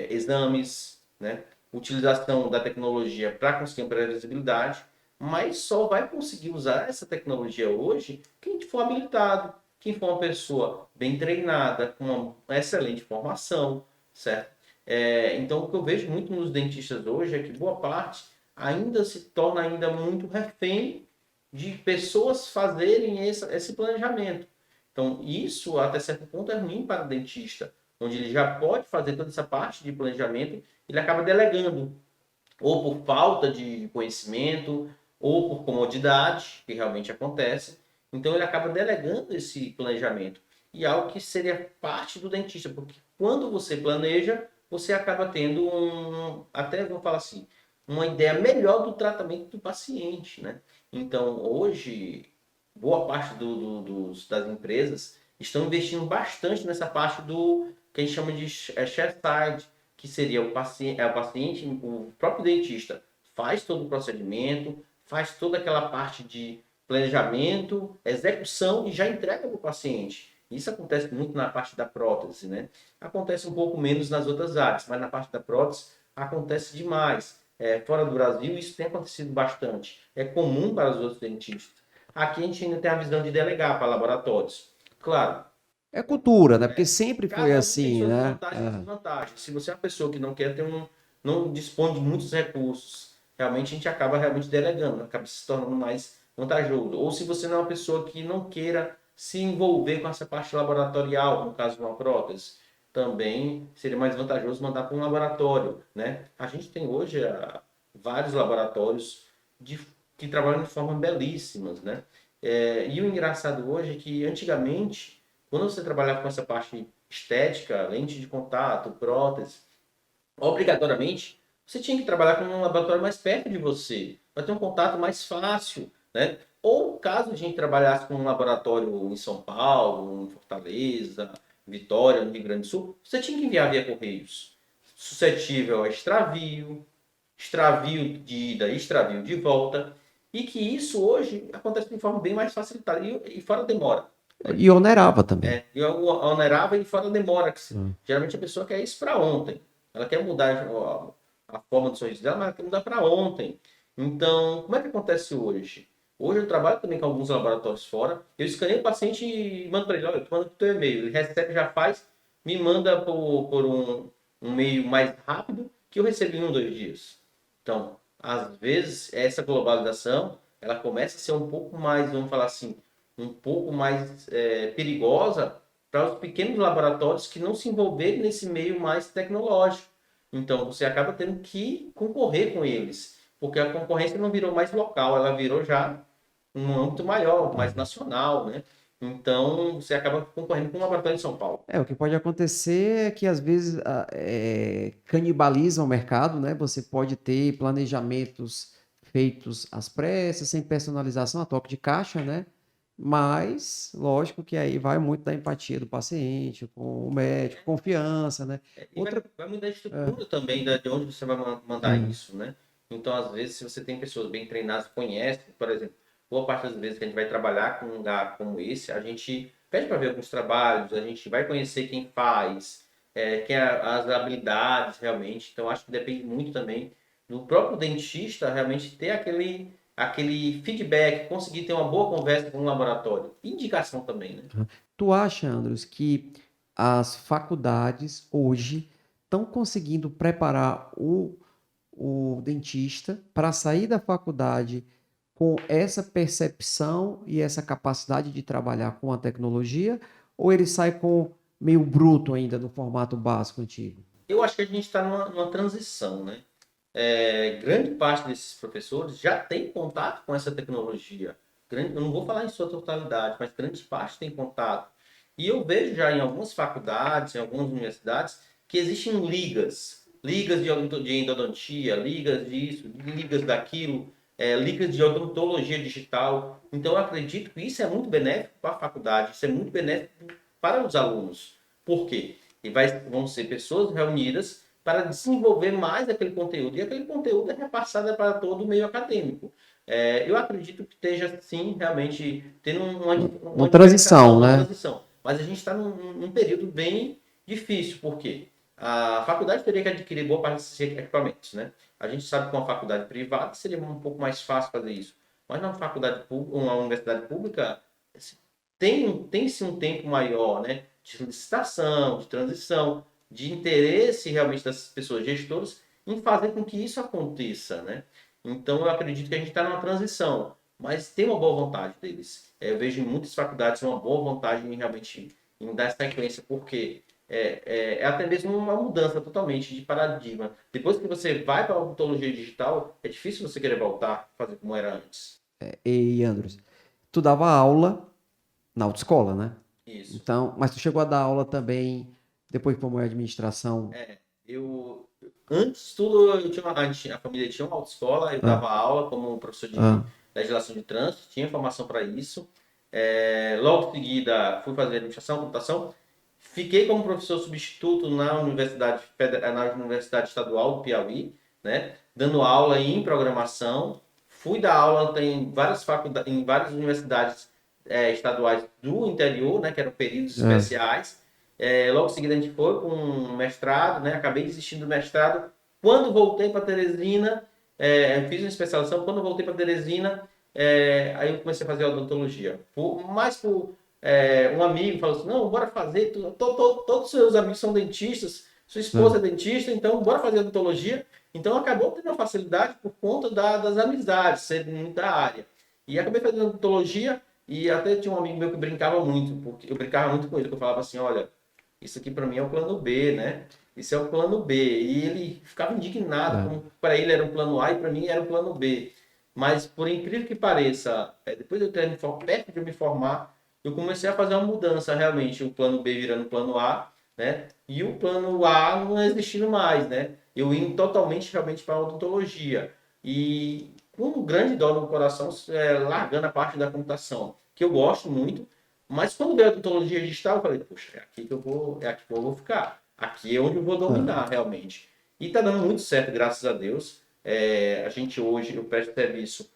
exames, né? Utilização da tecnologia para conseguir uma previsibilidade, mas só vai conseguir usar essa tecnologia hoje quem for habilitado, quem for uma pessoa bem treinada, com uma excelente formação, certo? Então, o que eu vejo muito nos dentistas hoje é que boa parte ainda se torna ainda muito refém de pessoas fazerem esse planejamento. Então, isso até certo ponto é ruim para o dentista, onde ele já pode fazer toda essa parte de planejamento, ele acaba delegando, ou por falta de conhecimento, ou por comodidade, que realmente acontece. Então, ele acaba delegando esse planejamento. E é algo que seria parte do dentista, porque quando você planeja, você acaba tendo até vou falar assim, uma ideia melhor do tratamento do paciente, né? Então, hoje, boa parte das empresas estão investindo bastante nessa parte do que a gente chama de chairside, que seria o paciente, o próprio dentista faz todo o procedimento, faz toda aquela parte de planejamento, execução e já entrega para o paciente. Isso acontece muito na parte da prótese, né? Acontece um pouco menos nas outras áreas, mas na parte da prótese acontece demais. Fora do Brasil, isso tem acontecido bastante. É comum para os outros dentistas. Aqui a gente ainda tem a visão de delegar para laboratórios. Claro, É cultura, né? Porque sempre foi cada um tem assim, suas né? vantagens e desvantagens. Se você é uma pessoa que não quer ter não dispõe de muitos recursos, realmente a gente acaba realmente delegando, acaba se tornando mais vantajoso. Ou se você não é uma pessoa que não queira se envolver com essa parte laboratorial, no caso de uma prótese, também seria mais vantajoso mandar para um laboratório, né? A gente tem hoje vários laboratórios de, que trabalham de forma belíssimas, né? E o engraçado hoje é que antigamente quando você trabalhava com essa parte estética, lente de contato, prótese, obrigatoriamente você tinha que trabalhar com um laboratório mais perto de você, para ter um contato mais fácil, né? Ou caso a gente trabalhasse com um laboratório em São Paulo, em Fortaleza, Vitória, no Rio Grande do Sul, você tinha que enviar via correios, suscetível a extravio, extravio de ida, extravio de volta, e que isso hoje acontece de forma bem mais facilitada e fora demora. E onerava também. Eu onerava e fora demora. Hum. Geralmente a pessoa quer isso para ontem. Ela quer mudar a forma do sorriso dela, mas ela quer mudar para ontem. Então, como é que acontece hoje? Hoje eu trabalho também com alguns laboratórios fora. Eu escaneio o paciente e mando para ele: olha, eu mando para o teu e-mail. Ele recebe, já faz, me manda por um meio mais rápido que eu recebo em 1, 2 dias. Então, às vezes, essa globalização, ela começa a ser um pouco mais, vamos falar assim, um pouco mais perigosa para os pequenos laboratórios que não se envolverem nesse meio mais tecnológico. Então, você acaba tendo que concorrer com eles, porque a concorrência não virou mais local, ela virou já um âmbito maior, mais nacional, né? Então, você acaba concorrendo com um laboratório em São Paulo. O que pode acontecer é que às vezes canibaliza o mercado, né? Você pode ter planejamentos feitos às pressas, sem personalização, a toque de caixa, né? Mas, lógico que aí vai muito da empatia do paciente, com o médico, confiança, né? E vai, Outra. vai mudar a estrutura também de onde você vai mandar isso, né? Então, às vezes, se você tem pessoas bem treinadas, conhecem, por exemplo, boa parte das vezes que a gente vai trabalhar com um lugar como esse, a gente pede para ver alguns trabalhos, a gente vai conhecer quem faz, quem as habilidades realmente. Então, acho que depende muito também do próprio dentista realmente ter aquele feedback, conseguir ter uma boa conversa com o laboratório. Indicação também, né? Tu acha, Andros, que as faculdades hoje estão conseguindo preparar o dentista para sair da faculdade com essa percepção e essa capacidade de trabalhar com a tecnologia, ou ele sai com meio bruto ainda no formato básico antigo? Eu acho que a gente está numa transição, né? Grande parte desses professores já tem contato com essa tecnologia. Eu não vou falar em sua totalidade, mas grande parte tem contato. E eu vejo já em algumas faculdades, em algumas universidades, que existem ligas. Ligas de endodontia, ligas disso, ligas daquilo, ligas de odontologia digital. Então eu acredito que isso é muito benéfico para a faculdade, isso é muito benéfico para os alunos. Por quê? E vão ser pessoas reunidas para desenvolver mais aquele conteúdo. E aquele conteúdo é repassado para todo o meio acadêmico. Eu acredito que esteja, sim, realmente tendo Uma transição, uma né? transição. Mas a gente está num período bem difícil. Por quê? A faculdade teria que adquirir boa parte desses equipamentos, né? A gente sabe que uma faculdade privada seria um pouco mais fácil fazer isso. Mas na faculdade pública, uma universidade pública, tem-se um tempo maior, né? De licitação, de transição, de interesse realmente das pessoas gestoras em fazer com que isso aconteça, né? Então, eu acredito que a gente está numa transição, mas tem uma boa vontade deles. Eu vejo em muitas faculdades uma boa vontade em realmente em dar sequência, porque é até mesmo uma mudança totalmente de paradigma. Depois que você vai para a odontologia digital, é difícil você querer voltar a fazer como era antes. E Andros, tu dava aula na autoescola, né? Isso. Então, mas tu chegou a dar aula também depois como administração. Eu antes tudo a família tinha uma autoescola, eu Ah, dava aula como professor de ah, legislação de trânsito, tinha formação para isso. Logo em seguida fui fazer administração, computação. Fiquei como professor substituto na Universidade Estadual do Piauí, né? Dando aula em programação. Fui dar aula em várias faculdades, em várias universidades estaduais do interior, né? Que eram períodos ah, especiais. Logo em seguida a gente foi com um mestrado, né? Acabei desistindo do mestrado. Quando voltei para Teresina, eu fiz uma especialização. Quando voltei para Teresina, aí eu comecei a fazer odontologia. Um amigo falou assim, não, bora fazer, todos os seus amigos são dentistas, sua esposa é ah. dentista, então bora fazer odontologia. Então acabou tendo uma facilidade por conta das amizades, ser muito da área. E acabei fazendo odontologia e até tinha um amigo meu que brincava muito, porque eu brincava muito com ele, que eu falava assim, olha, isso aqui para mim é o plano B, né? Isso é o plano B. E ele ficava indignado, É. como para ele era um plano A e para mim era o plano B. Mas, por incrível que pareça, depois de eu ter perto de eu me formar, eu comecei a fazer uma mudança realmente, o plano B virando plano A, né? E o plano A não existindo mais, né? Eu indo totalmente realmente para a odontologia. E com um grande dó no coração, largando a parte da computação, que eu gosto muito, mas quando veio a odontologia digital, eu falei, poxa, é aqui que eu vou ficar. Aqui é onde eu vou Ah, dominar realmente. E tá dando muito certo, graças a Deus. A gente hoje, eu presto serviço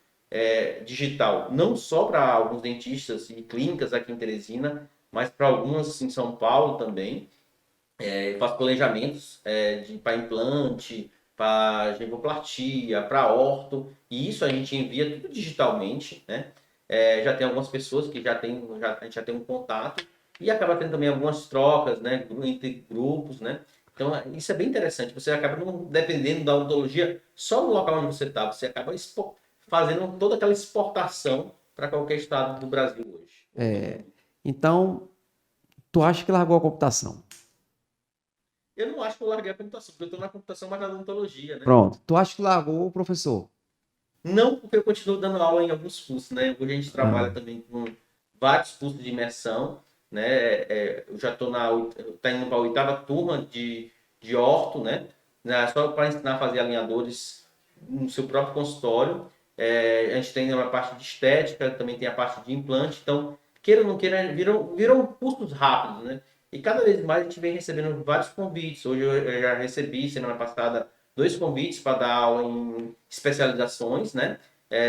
digital, não só para alguns dentistas e clínicas aqui em Teresina, mas para algumas em São Paulo também. Eu faço planejamentos para implante, para gengoplastia, para orto, e isso a gente envia tudo digitalmente, né? Já tem algumas pessoas que a gente já tem um contato e acaba tendo também algumas trocas, né, entre grupos, né? Então, isso é bem interessante. Você acaba não dependendo da odontologia só no local onde você está, você acaba fazendo toda aquela exportação para qualquer estado do Brasil hoje. Ou do mundo. então, tu acha que largou a computação? Eu não acho que eu larguei a computação, porque eu estou na computação, mas na odontologia, né? Pronto. Tu acha que largou o professor? Não, porque eu continuo dando aula em alguns cursos, né? Hoje a gente Ah, trabalha também com vários cursos de imersão, né? Eu já estou tá indo para a oitava turma de orto, né? Só para ensinar a fazer alinhadores no seu próprio consultório. A gente tem uma parte de estética, também tem a parte de implante. Então, queira ou não queira, viram cursos rápidos, né? E cada vez mais a gente vem recebendo vários convites. Hoje eu já recebi, semana passada, 2 convites para dar aula em especializações, né?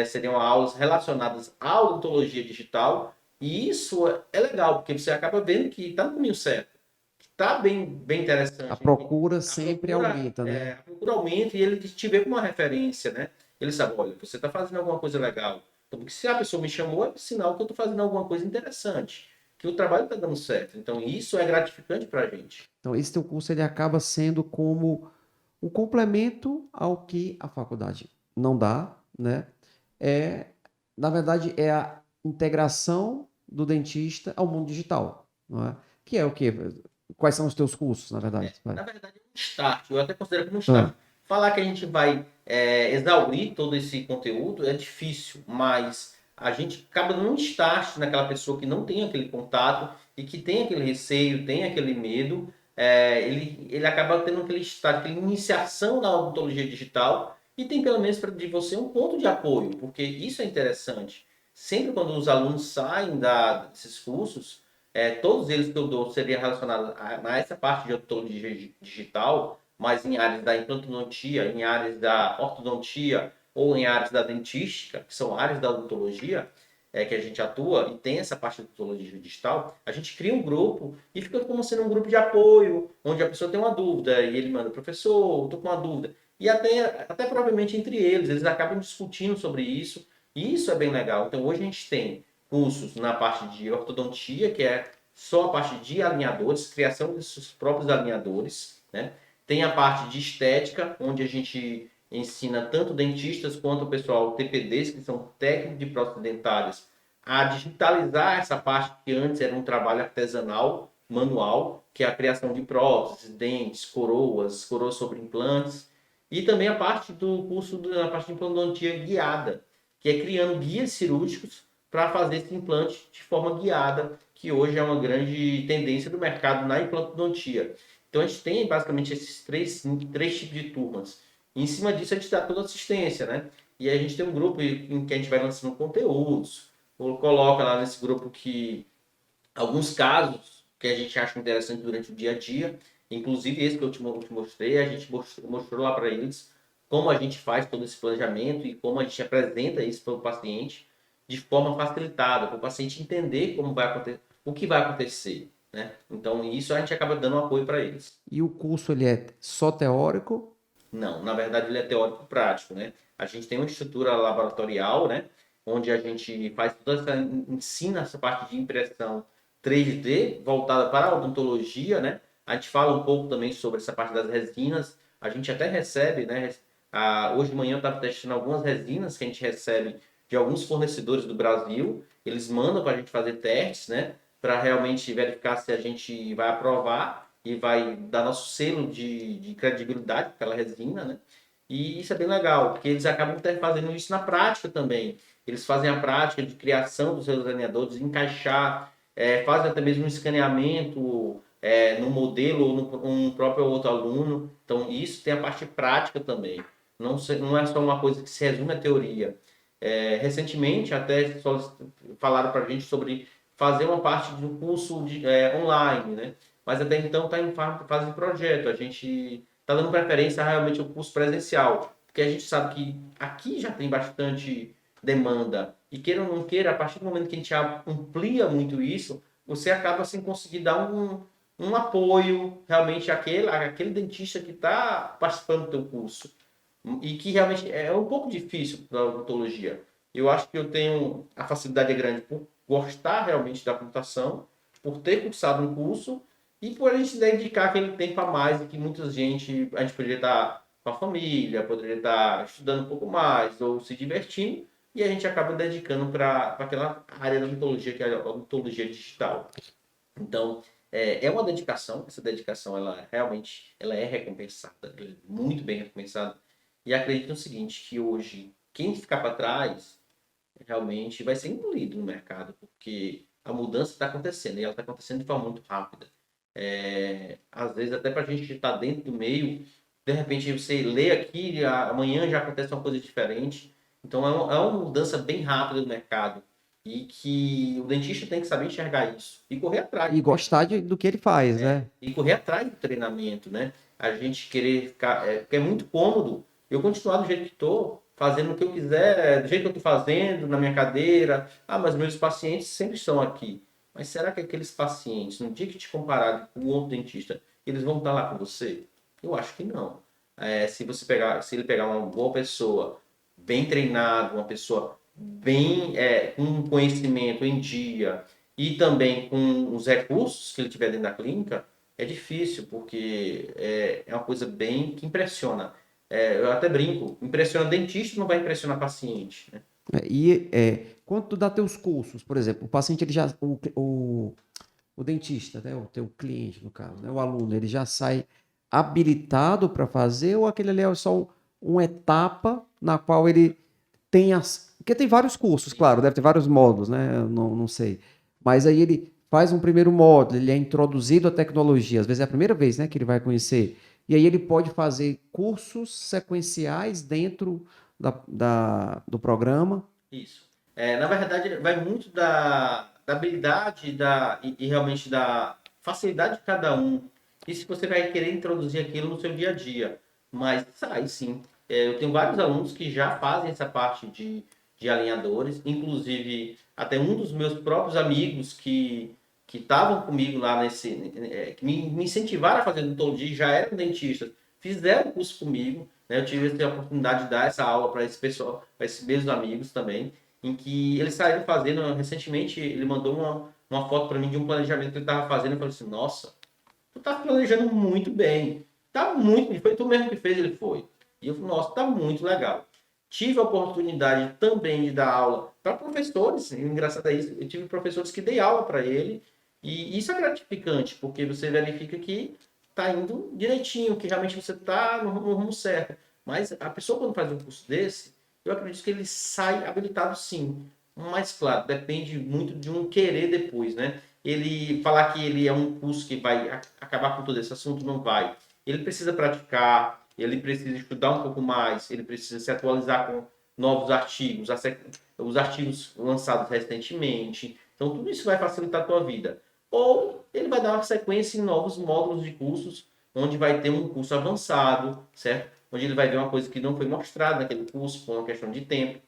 Seriam aulas relacionadas à odontologia digital. E isso é legal, porque você acaba vendo que está no caminho certo, que está bem a interessante. procura A sempre procura, aumenta, né? a procura aumenta e ele te vê como uma referência, né? Ele sabe, olha, você está fazendo alguma coisa legal. Então, porque se a pessoa me chamou, é sinal que eu estou fazendo alguma coisa interessante, que o trabalho está dando certo. Então, isso é gratificante para a gente. Então, esse teu curso ele acaba sendo como o complemento ao que a faculdade não dá, né? Na verdade, é a integração do dentista ao mundo digital, não é? Que é o quê? Quais são os teus cursos, na verdade? Vai. Na verdade, é um start. Eu até considero como um Ah, start. Falar que a gente vai exaurir todo esse conteúdo é difícil, mas a gente acaba dando um start naquela pessoa que não tem aquele contato e que tem aquele receio, tem aquele medo. Ele acaba tendo aquele start, aquela iniciação na odontologia digital e tem pelo menos de você um ponto de apoio, porque isso é interessante. Sempre quando os alunos saem desses cursos, Todos eles que eu dou seriam relacionados a essa parte de odontologia digital, mas em áreas da implantodontia, em áreas da ortodontia ou em áreas da dentística, que são áreas da odontologia, que a gente atua e tem essa parte de odontologia digital, a gente cria um grupo e fica como sendo um grupo de apoio, onde a pessoa tem uma dúvida e ele manda, professor, estou com uma dúvida. E até provavelmente entre eles acabam discutindo sobre isso, e isso é bem legal. Então hoje a gente tem cursos na parte de ortodontia, que é só a parte de alinhadores, criação dos seus próprios alinhadores, né? Tem a parte de estética, onde a gente ensina tanto dentistas quanto o pessoal TPDs, que são técnicos de próteses dentárias, a digitalizar essa parte que antes era um trabalho artesanal, manual, que é a criação de próteses, dentes, coroas sobre implantes, e também a parte do curso da parte de implantodontia guiada, que é criando guias cirúrgicos para fazer esse implante de forma guiada, que hoje é uma grande tendência do mercado na implantodontia. Então a gente tem basicamente esses três tipos de turmas. E em cima disso a gente dá toda assistência, né? E aí a gente tem um grupo em que a gente vai lançando conteúdos, ou coloca lá nesse grupo que alguns casos que a gente acha interessante durante o dia a dia, inclusive esse que eu te mostrei, a gente mostrou lá para eles como a gente faz todo esse planejamento e como a gente apresenta isso para o paciente de forma facilitada, para o paciente entender como vai acontecer, o que vai acontecer, né? Então isso a gente acaba dando um apoio para eles. E o curso ele é só teórico? Não, na verdade ele é teórico prático, né? A gente tem uma estrutura laboratorial, né? Onde a gente faz toda essa, ensina essa parte de impressão 3D voltada para a odontologia, né? A gente fala um pouco também sobre essa parte das resinas. A gente até recebe, né? Hoje de manhã eu estava testando algumas resinas que a gente recebe de alguns fornecedores do Brasil. Eles mandam para a gente fazer testes, né? Para realmente verificar se a gente vai aprovar e vai dar nosso selo de credibilidade para aquela resina, né? E isso é bem legal, porque eles acabam fazendo isso na prática também. Eles fazem a prática de criação dos seus alinhadores, encaixar, fazem até mesmo um escaneamento no modelo ou no próprio outro aluno. Então, isso tem a parte prática também. Não é só uma coisa que se resume à teoria. Recentemente, até falaram para a gente sobre fazer uma parte do curso online, né? Mas até então está em fase de projeto. A gente está dando preferência realmente ao curso presencial, porque a gente sabe que aqui já tem bastante demanda. E queira ou não queira, a partir do momento que a gente amplia muito isso, você acaba sem conseguir dar um apoio realmente àquele dentista que está participando do teu curso. E que realmente é um pouco difícil da odontologia. Eu acho que eu tenho a facilidade grande por gostar realmente da computação, por ter cursado um curso e por a gente dedicar aquele tempo a mais e que a gente poderia estar com a família, poderia estar estudando um pouco mais ou se divertindo e a gente acaba dedicando para aquela área da odontologia que é a odontologia digital. Então, é uma dedicação, essa dedicação ela realmente ela é recompensada, ela é muito bem recompensada. E acredito no seguinte, que hoje quem ficar para trás realmente vai ser engolido no mercado, porque a mudança está acontecendo e ela está acontecendo de forma muito rápida. Às vezes, até para a gente estar dentro do meio, de repente você lê aqui, amanhã já acontece uma coisa diferente. Então, é uma mudança bem rápida do mercado e que o dentista tem que saber enxergar isso e correr atrás. E gostar do que ele faz, né? E correr atrás do treinamento, né? A gente querer ficar. Porque é muito cômodo eu continuar do jeito que estou, fazendo o que eu quiser, do jeito que eu estou fazendo, na minha cadeira. Ah, mas meus pacientes sempre estão aqui. Mas será que aqueles pacientes, no dia que te compararem com o outro dentista, eles vão estar lá com você? Eu acho que não. Se ele pegar uma boa pessoa, bem treinada, uma pessoa bem com conhecimento em dia e também com os recursos que ele tiver dentro da clínica, é difícil, porque é uma coisa bem que impressiona. Eu até brinco, impressiona dentista, não vai impressionar paciente, né? Quando tu dá teus cursos, por exemplo, o paciente, ele já, o dentista, né, o teu cliente, no caso, né, o aluno, ele já sai habilitado para fazer ou aquele ali é só uma etapa na qual ele tem porque tem vários cursos, claro, deve ter vários módulos, né? Eu não sei. Mas aí ele faz um primeiro módulo, ele é introduzido à tecnologia, às vezes é a primeira vez, né, que ele vai conhecer. E aí ele pode fazer cursos sequenciais dentro do programa. Isso. Na verdade, vai muito da da habilidade e realmente da facilidade de cada um. E se você vai querer introduzir aquilo no seu dia a dia. Mas sai sim. Eu tenho vários alunos que já fazem essa parte de alinhadores, inclusive até um dos meus próprios amigos que estavam comigo lá que me incentivaram a fazer odontologia, já eram dentistas, fizeram curso comigo, né? Eu tive a oportunidade de dar essa aula para esse pessoal, para esses meus amigos também, em que eles saíram fazendo, recentemente ele mandou uma foto para mim de um planejamento que ele estava fazendo, eu falei assim, nossa, tu tá planejando muito bem, tá muito, foi tu mesmo que fez, ele foi. E eu falei, nossa, tá muito legal. Tive a oportunidade também de dar aula para professores, engraçado é isso, eu tive professores que dei aula para ele, e isso é gratificante, porque você verifica que está indo direitinho, que realmente você está no rumo certo. Mas a pessoa, quando faz um curso desse, eu acredito que ele sai habilitado sim. Mas, claro, depende muito de um querer depois, né? Ele falar que ele é um curso que vai acabar com todo esse assunto, não vai. Ele precisa praticar, ele precisa estudar um pouco mais, ele precisa se atualizar com novos artigos, os artigos lançados recentemente. Então, tudo isso vai facilitar a tua vida. Ou ele vai dar uma sequência em novos módulos de cursos, onde vai ter um curso avançado, certo? Onde ele vai ver uma coisa que não foi mostrada naquele curso, por uma questão de tempo.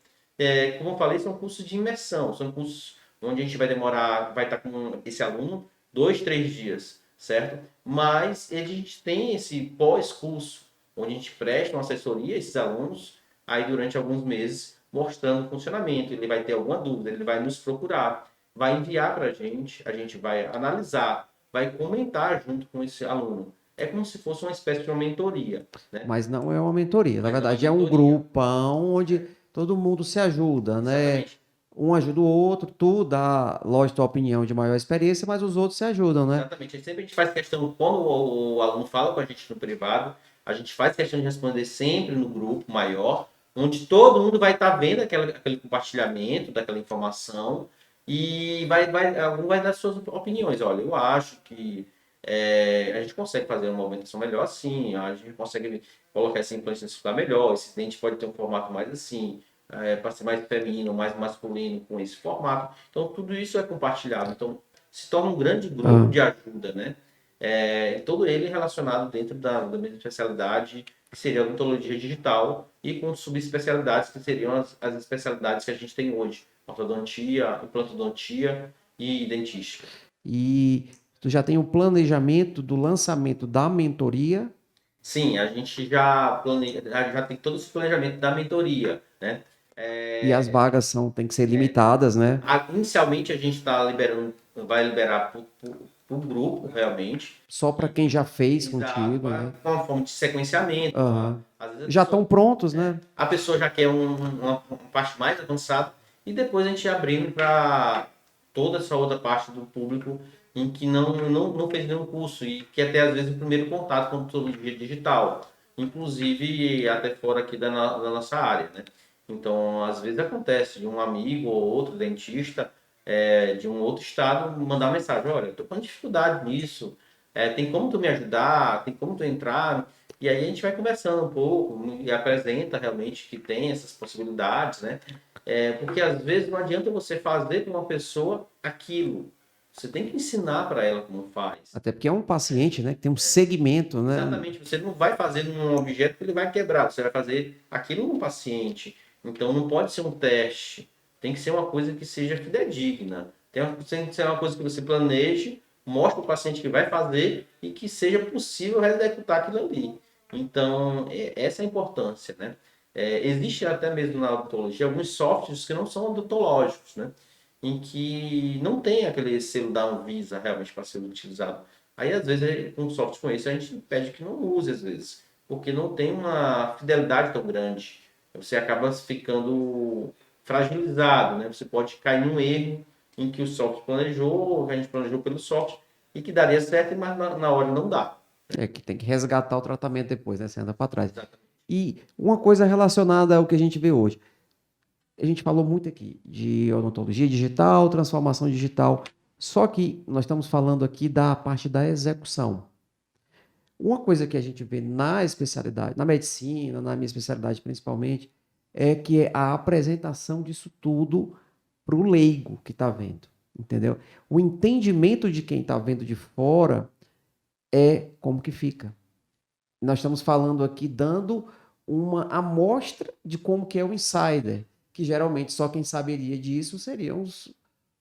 Como eu falei, são cursos de imersão, são cursos onde a gente vai demorar, vai estar com esse aluno 2, 3 dias, certo? Mas a gente tem esse pós-curso, onde a gente presta uma assessoria a esses alunos, aí durante alguns meses, mostrando o funcionamento. Ele vai ter alguma dúvida, ele vai nos procurar, vai enviar para a gente vai analisar, vai comentar junto com esse aluno. É como se fosse uma espécie de uma mentoria, né? Mas não é uma mentoria. Na Mas não é verdade, é um mentoria. grupão onde todo mundo se ajuda, né? Exatamente. Um ajuda o outro, tu dá, lógico, tua opinião de maior experiência, mas os outros se ajudam, né? Exatamente. Sempre a gente faz questão, quando o aluno fala com a gente no privado, a gente faz questão de responder sempre no grupo maior, onde todo mundo vai estar vendo aquele compartilhamento daquela informação e algum vai dar suas opiniões. Olha, eu acho que a gente consegue fazer uma movimentação melhor assim, a gente consegue colocar esse implante nesse lugar melhor, esse dente pode ter um formato mais assim, para ser mais feminino, mais masculino com esse formato. Então, tudo isso é compartilhado. Então, se torna um grande grupo de ajuda, né? Todo ele relacionado dentro da mesma especialidade, que seria a odontologia digital, e com subespecialidades, que seriam as especialidades que a gente tem hoje: ortodontia, implantodontia e dentística. E tu já tem o planejamento do lançamento da mentoria. Sim, a gente já tem todo esse planejamento da mentoria, né? E as vagas têm que ser limitadas, né? Inicialmente a gente vai liberar para o grupo, realmente. Só para quem já fez Exato, contigo, né? com uma forma de sequenciamento. Aham. Às vezes Já estão prontos, né? a pessoa já quer uma parte mais avançada e depois a gente abrindo para toda essa outra parte do público em que não fez nenhum curso e que até às vezes o primeiro contato com a odontologia digital, inclusive até fora aqui da nossa área, né? Então, às vezes acontece de um amigo ou outro dentista de um outro estado mandar mensagem: olha, eu estou com dificuldade nisso, tem como tu me ajudar, tem como tu entrar? E aí a gente vai conversando um pouco e apresenta realmente que tem essas possibilidades, né? Porque às vezes não adianta você fazer para uma pessoa aquilo. Você tem que ensinar para ela como faz. Até porque é um paciente, né? Que tem um segmento, né? Exatamente. Você não vai fazer num objeto que ele vai quebrar. Você vai fazer aquilo num paciente. Então não pode ser um teste. Tem que ser uma coisa que seja fidedigna. Tem que ser uma coisa que você planeje, mostre para o paciente que vai fazer e que seja possível executar aquilo ali. Então, essa é a importância, né? Existe até mesmo na odontologia alguns softwares que não são odontológicos, né? Em que não tem aquele selo da Anvisa realmente para ser utilizado. Aí, às vezes, com software com isso, a gente pede que não use, às vezes, porque não tem uma fidelidade tão grande. Você acaba ficando fragilizado, né? Você pode cair num erro em que o software planejou, que a gente planejou pelo software, e que daria certo, mas na hora não dá. Que tem que resgatar o tratamento depois, né? Você anda para trás. Exatamente. E uma coisa relacionada ao que a gente vê hoje. A gente falou muito aqui de odontologia digital, transformação digital. Só que nós estamos falando aqui da parte da execução. Uma coisa que a gente vê na especialidade, na medicina, na minha especialidade principalmente, é que é a apresentação disso tudo para o leigo que está vendo. entendeu? O entendimento de quem está vendo de fora é como que fica. Nós estamos falando aqui, dando uma amostra de como que é o insider, que geralmente só quem saberia disso seriam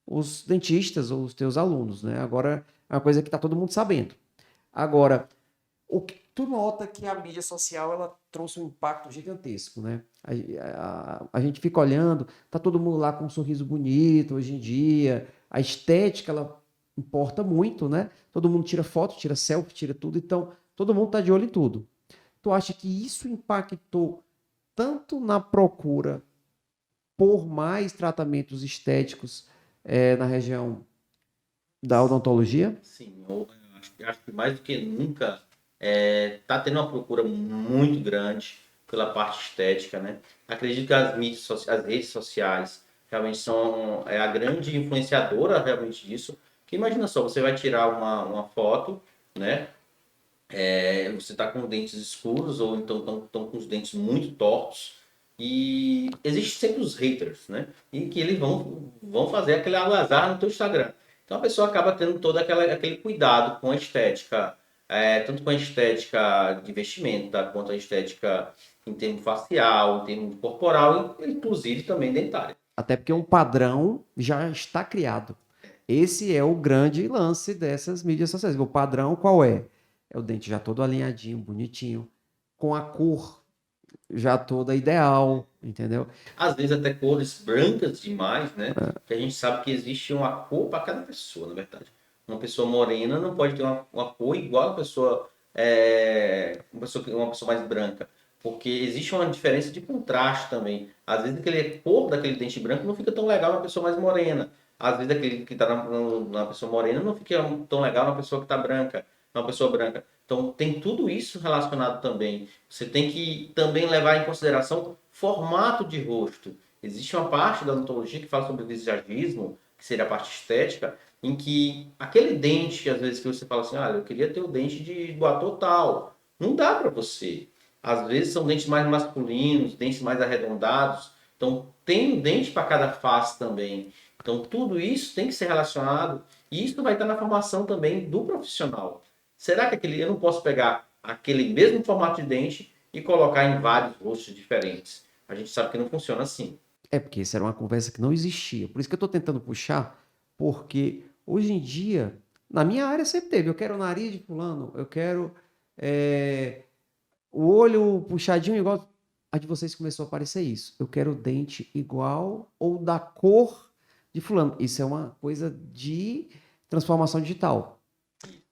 os dentistas ou os teus alunos, né? Agora, é uma coisa que está todo mundo sabendo. Agora, o que tu nota que a mídia social ela trouxe um impacto gigantesco, né? A gente fica olhando, tá todo mundo lá com um sorriso bonito hoje em dia, a estética ela importa muito, né? Todo mundo tira foto, tira selfie, tira tudo, então todo mundo tá de olho em tudo. Tu acha que isso impactou tanto na procura por mais tratamentos estéticos na região da odontologia? Sim, eu acho que mais do que nunca está tendo uma procura muito grande pela parte estética, né? Acredito que as mídias, as redes sociais realmente são a grande influenciadora realmente disso. Que imagina só, você vai tirar uma foto, né? Você está com dentes escuros ou então estão com os dentes muito tortos e existe sempre os haters, né? E que eles vão fazer aquele alazar no teu Instagram. Então a pessoa acaba tendo todo aquele cuidado com a estética, tanto com a estética de vestimenta, quanto a estética em termo facial, em termo corporal, e inclusive também dentário. Até porque um padrão já está criado. Esse é o grande lance dessas mídias sociais. O padrão qual é? É o dente já todo alinhadinho, bonitinho, com a cor já toda ideal, entendeu? Às vezes até cores brancas demais, né? Que a gente sabe que existe uma cor para cada pessoa, na verdade. Uma pessoa morena não pode ter uma cor igual a uma pessoa mais branca. Porque existe uma diferença de contraste também. Às vezes aquele cor daquele dente branco não fica tão legal na pessoa mais morena. Às vezes aquele que está na pessoa morena não fica tão legal na pessoa que está branca, na pessoa branca. Então tem tudo isso relacionado também. Você tem que também levar em consideração formato de rosto. Existe uma parte da odontologia que fala sobre o visagismo, que seria a parte estética, em que aquele dente, às vezes, que você fala assim, ah, eu queria ter o dente do ator tal. Não dá para você. Às vezes são dentes mais masculinos, dentes mais arredondados. Então, tem um dente para cada face também. Então, tudo isso tem que ser relacionado. E isso vai estar na formação também do profissional. Será que eu não posso pegar aquele mesmo formato de dente e colocar em vários rostos diferentes? A gente sabe que não funciona assim. É porque isso era uma conversa que não existia. Por isso que eu estou tentando puxar, porque hoje em dia, na minha área sempre teve. Eu quero o nariz de fulano, eu quero o olho puxadinho igual. A de vocês começou a aparecer isso. Eu quero o dente igual ou da cor de fulano. Isso é uma coisa de transformação digital.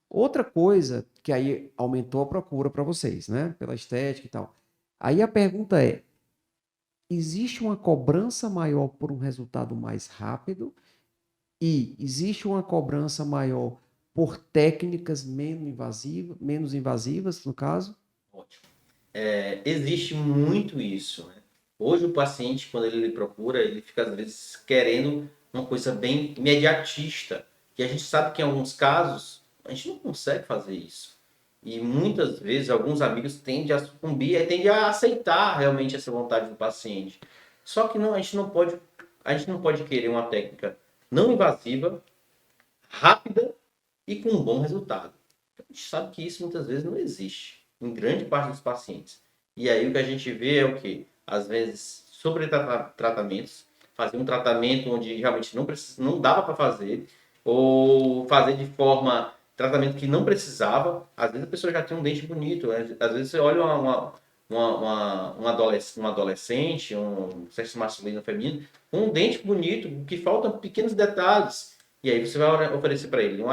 Outra coisa que aí aumentou a procura para vocês, né? Pela estética e tal. Aí a pergunta é: existe uma cobrança maior por um resultado mais rápido e existe uma cobrança maior por técnicas menos invasivas, no caso? Ótimo. Existe muito isso, né? Hoje o paciente, quando ele procura, ele fica às vezes querendo uma coisa bem imediatista. E a gente sabe que em alguns casos a gente não consegue fazer isso. E muitas vezes alguns amigos tendem a sucumbir e tendem a aceitar realmente essa vontade do paciente. Só que não, a gente não pode querer uma técnica não invasiva, rápida e com um bom resultado. A gente sabe que isso muitas vezes não existe em grande parte dos pacientes. E aí o que a gente vê é o que? Às vezes, sobre tratamentos, fazer um tratamento onde realmente não dava para fazer, ou fazer de forma tratamento que não precisava. Às vezes a pessoa já tem um dente bonito, né? Às vezes você olha um adolescente, um sexo masculino ou feminino, com um dente bonito, que faltam pequenos detalhes. E aí você vai oferecer para ele,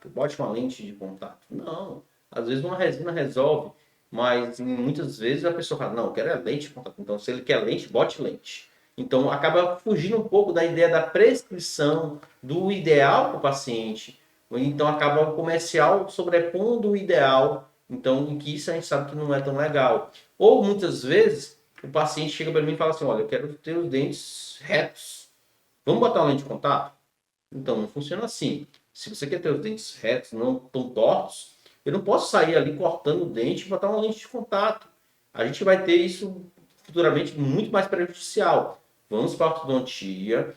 bote uma lente de contato. Não, às vezes uma resina resolve, mas muitas vezes a pessoa fala, não, eu quero lente de contato. Então, se ele quer lente, bote lente. Então, acaba fugindo um pouco da ideia da prescrição, do ideal para o paciente. Então, acaba o comercial sobrepondo o ideal. Então, em que isso a gente sabe que não é tão legal. Ou, muitas vezes, o paciente chega para mim e fala assim, olha, eu quero ter os dentes retos. Vamos botar uma lente de contato? Então, não funciona assim. Se você quer ter os dentes retos, não tão tortos, eu não posso sair ali cortando o dente e botar uma lente de contato. A gente vai ter isso futuramente muito mais prejudicial. Vamos para a ortodontia,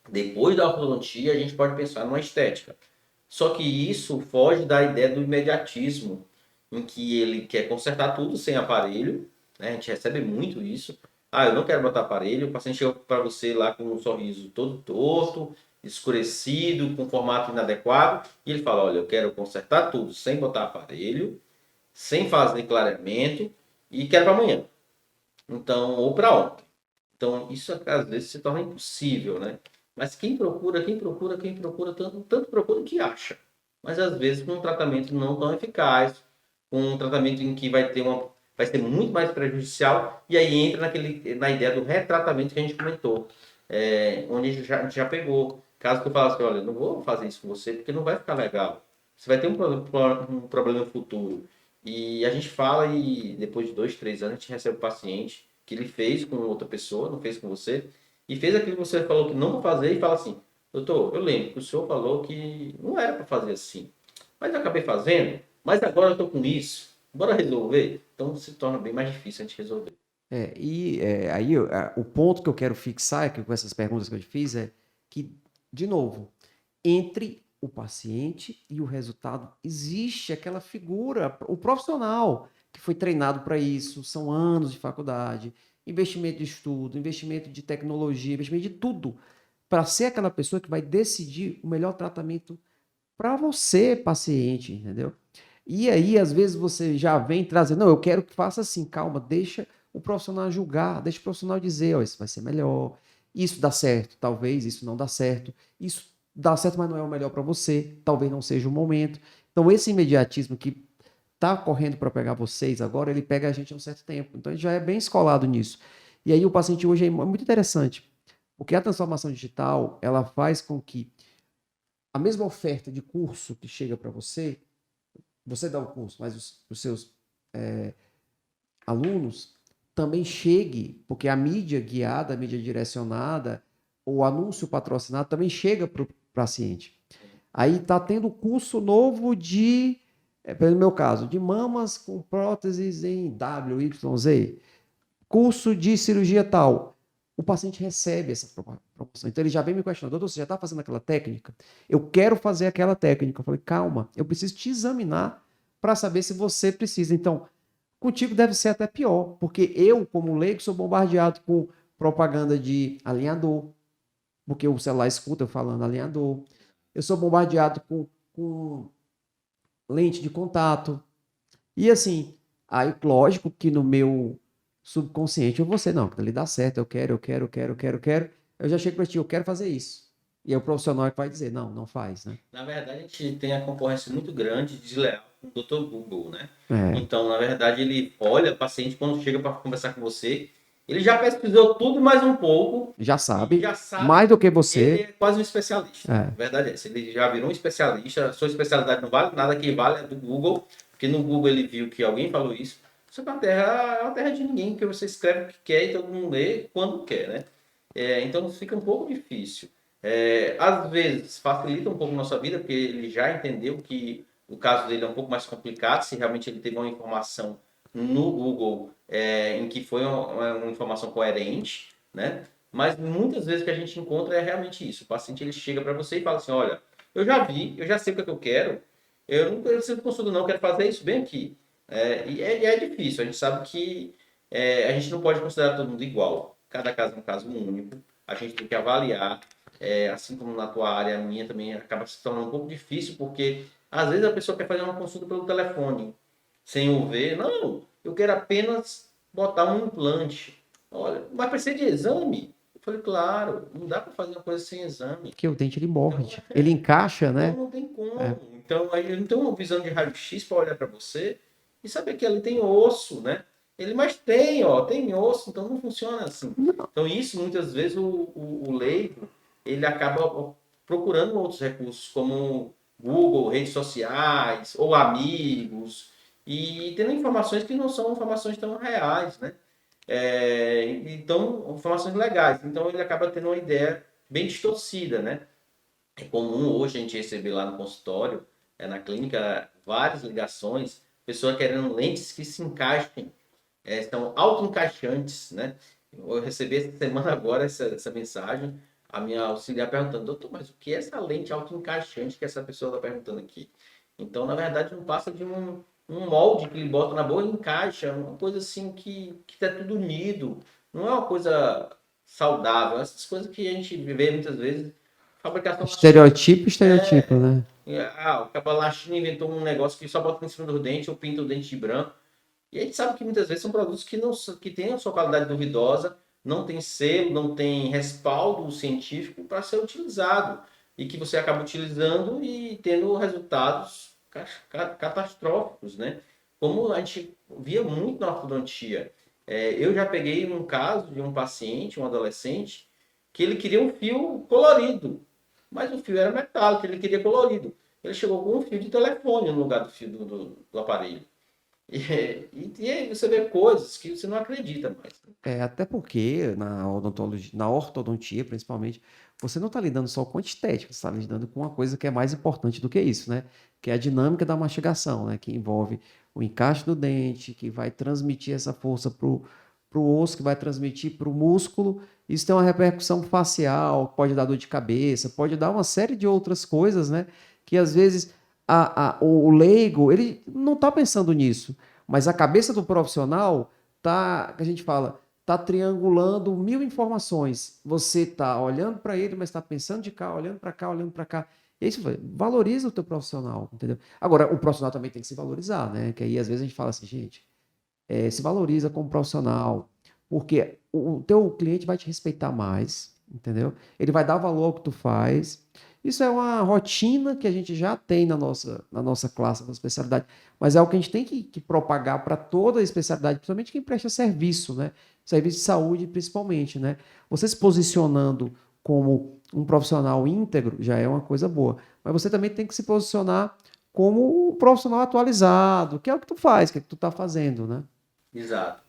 Depois da ortodontia, a gente pode pensar numa estética. Só que isso foge da ideia do imediatismo, em que ele quer consertar tudo sem aparelho, né? A gente recebe muito isso. Ah, eu não quero botar aparelho. O paciente chega para você lá com um sorriso todo torto, escurecido, com formato inadequado, e ele fala: olha, eu quero consertar tudo sem botar aparelho, sem fazer clareamento, e quero para amanhã. Então, ou para ontem. Então, isso às vezes se torna impossível, né? Mas tanto procura que acha. Mas às vezes com um tratamento não tão eficaz, com um tratamento em que vai ser muito mais prejudicial, e aí entra na ideia do retratamento que a gente comentou, onde a gente já pegou. Caso que eu falasse, olha, não vou fazer isso com você porque não vai ficar legal. Você vai ter um problema no futuro. E a gente fala e depois de 2, 3 anos a gente recebe o paciente que ele fez com outra pessoa, não fez com você, e fez aquilo que você falou que não vai fazer e fala assim: doutor, eu lembro que o senhor falou que não era para fazer assim, mas eu acabei fazendo, mas agora eu estou com isso, bora resolver? Então se torna bem mais difícil a gente resolver. Aí o ponto que eu quero fixar aqui com essas perguntas que eu te fiz é que, de novo, entre o paciente e o resultado existe aquela figura, o profissional que foi treinado para isso, são anos de faculdade, investimento de estudo, investimento de tecnologia, investimento de tudo, para ser aquela pessoa que vai decidir o melhor tratamento para você, paciente, entendeu? E aí, às vezes, você já vem trazendo, não, eu quero que faça assim, calma, deixa o profissional julgar, deixa o profissional dizer, ó, isso vai ser melhor, isso dá certo, talvez, isso não dá certo, isso dá certo, mas não é o melhor para você, talvez não seja o momento. Então, esse imediatismo que está correndo para pegar vocês agora, ele pega a gente há um certo tempo. Então, a gente já é bem escolado nisso. E aí, o paciente hoje é muito interessante, porque a transformação digital, ela faz com que a mesma oferta de curso que chega para você, você dá o curso, mas os seus alunos também chegue, porque a mídia guiada, a mídia direcionada, o anúncio patrocinado também chega para o paciente. Aí está tendo curso novo de, pelo meu caso, de mamas com próteses em W, Y, Z, curso de cirurgia tal. O paciente recebe essa promoção. Então ele já vem me questionando: doutor, você já está fazendo aquela técnica? Eu quero fazer aquela técnica. Eu falei: calma, eu preciso te examinar para saber se você precisa. Então, contigo deve ser até pior, porque eu, como leigo, sou bombardeado com propaganda de alinhador, porque o celular escuta eu falando alinhador. Eu sou bombardeado com lente de contato. E assim, aí, lógico que no meu subconsciente eu vou ser, não, aquilo ali dá certo, eu quero, eu quero, eu quero, eu quero, eu quero. Eu já chego para ti, eu quero fazer isso. E aí o profissional é que vai dizer, não, não faz, né? Na verdade, a gente tem a concorrência muito grande de desleal com o Dr. Google, né? É, Então, na verdade, ele olha o paciente quando chega para conversar com você, ele já pesquisou tudo e mais um pouco já e sabe, já sabe mais do que que ele você. é quase um especialista. É, A verdade é essa, ele já virou um especialista, a sua especialidade não vale nada, que vale é do Google, porque no Google ele viu que alguém falou isso. Só que a Terra é uma terra de ninguém, porque você escreve o que quer e todo mundo lê quando quer, né? Então fica um pouco difícil. Às vezes facilita um pouco a nossa vida, porque ele já entendeu que o caso dele é um pouco mais complicado, se realmente ele teve uma informação no Google em que foi uma informação coerente, né? Mas muitas vezes o que a gente encontra é realmente isso. O paciente ele chega para você e fala assim: olha, eu já vi, eu já sei o que, é que eu quero, eu não preciso de consulta, não, eu quero fazer isso bem aqui. É difícil, a gente sabe que a gente não pode considerar todo mundo igual. Cada caso é um caso único, a gente tem que avaliar, assim como na tua área, a minha também acaba se tornando um pouco difícil, porque às vezes a pessoa quer fazer uma consulta pelo telefone, sem o ver. Não, eu quero apenas botar um implante. Olha, vai precisar de exame? Eu falei: claro, não dá para fazer uma coisa sem exame. que o dente ele Então, morde. Ele encaixa, então né? não tem É. como. Então aí não tem uma visão de raio-x para olhar para você e saber que ali tem osso, né? Mas tem, ó, tem osso, então não funciona assim. Então isso muitas vezes o leigo ele acaba procurando outros recursos como Google, redes sociais ou amigos e tendo informações que não são informações tão reais, né? Então informações legais. Então ele acaba tendo uma ideia bem distorcida, né? É comum hoje a gente receber lá no consultório, na clínica, várias ligações, pessoa querendo lentes que se encaixem, são auto-encaixantes, né? Eu recebi essa semana agora essa mensagem, a minha auxiliar perguntando, doutor, mas o que é essa lente autoencaixante que essa pessoa está perguntando aqui? Então, na verdade, não passa de um molde que ele bota na boca e encaixa, uma coisa assim que tá tudo unido. Não é uma coisa saudável. Essas coisas que a gente vê muitas vezes, fabricação na China. Estereotipo, estereotipo, né? O cara lá na China inventou um negócio que só bota em cima do dente ou pinta o dente de branco. E a gente sabe que muitas vezes são produtos que têm a sua qualidade duvidosa, não tem selo, não tem respaldo científico para ser utilizado. E que você acaba utilizando e tendo resultados catastróficos, né? Como a gente via muito na ortodontia. Eu já peguei um caso de um paciente, um adolescente, que ele queria um fio colorido, mas o fio era metálico, ele queria colorido. Ele chegou com um fio de telefone no lugar do fio do aparelho. E aí você vê coisas que você não acredita mais. Até porque na odontologia, na ortodontia, principalmente, você não está lidando só com estética, você está lidando com uma coisa que é mais importante do que isso, né? Que é a dinâmica da mastigação, né? Que envolve o encaixe do dente, que vai transmitir essa força para o osso, que vai transmitir para o músculo. Isso tem uma repercussão facial, pode dar dor de cabeça, pode dar uma série de outras coisas, né? Que às vezes o leigo, ele não está pensando nisso, mas a cabeça do profissional tá, que a gente fala, tá triangulando 1000 informações. Você tá olhando para ele, mas está pensando de cá, olhando para cá, olhando para cá. E isso valoriza o teu profissional, entendeu? Agora, o profissional também tem que se valorizar, né? Que aí às vezes a gente fala assim, gente, se valoriza como profissional, porque o teu cliente vai te respeitar mais, entendeu? Ele vai dar valor ao que tu faz. Isso é uma rotina que a gente já tem na nossa classe, na especialidade, mas é algo que a gente tem que propagar para toda a especialidade, principalmente quem presta serviço, né? Serviço de saúde, principalmente, né? Você se posicionando como um profissional íntegro já é uma coisa boa, mas você também tem que se posicionar como um profissional atualizado, que é o que tu faz, que é o que tu está fazendo, né? Exato.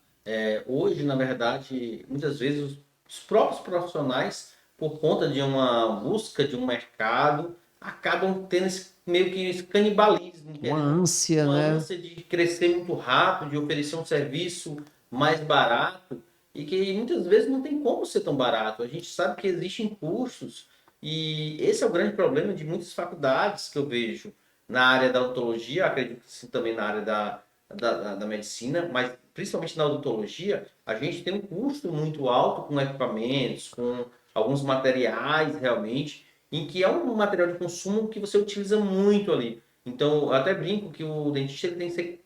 Hoje, na verdade, muitas vezes os próprios profissionais, por conta de uma busca de um mercado, acabam tendo meio que esse canibalismo, Uma ânsia, uma né? ânsia de crescer muito rápido, de oferecer um serviço mais barato, e que muitas vezes não tem como ser tão barato. A gente sabe que existem custos, e esse é o grande problema de muitas faculdades que eu vejo na área da odontologia, acredito que sim, também na área da medicina, mas principalmente na odontologia, a gente tem um custo muito alto com equipamentos, com alguns materiais realmente, em que é um material de consumo que você utiliza muito ali. Então, eu até brinco que o dentista ele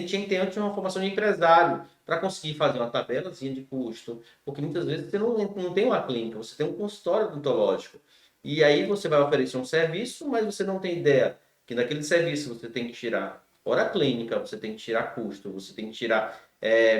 tinha que ter antes uma formação de empresário para conseguir fazer uma tabelazinha de custo, porque muitas vezes você não tem uma clínica, você tem um consultório odontológico. E aí você vai oferecer um serviço, mas você não tem ideia que naquele serviço você tem que tirar hora clínica, você tem que tirar custo, você tem que tirar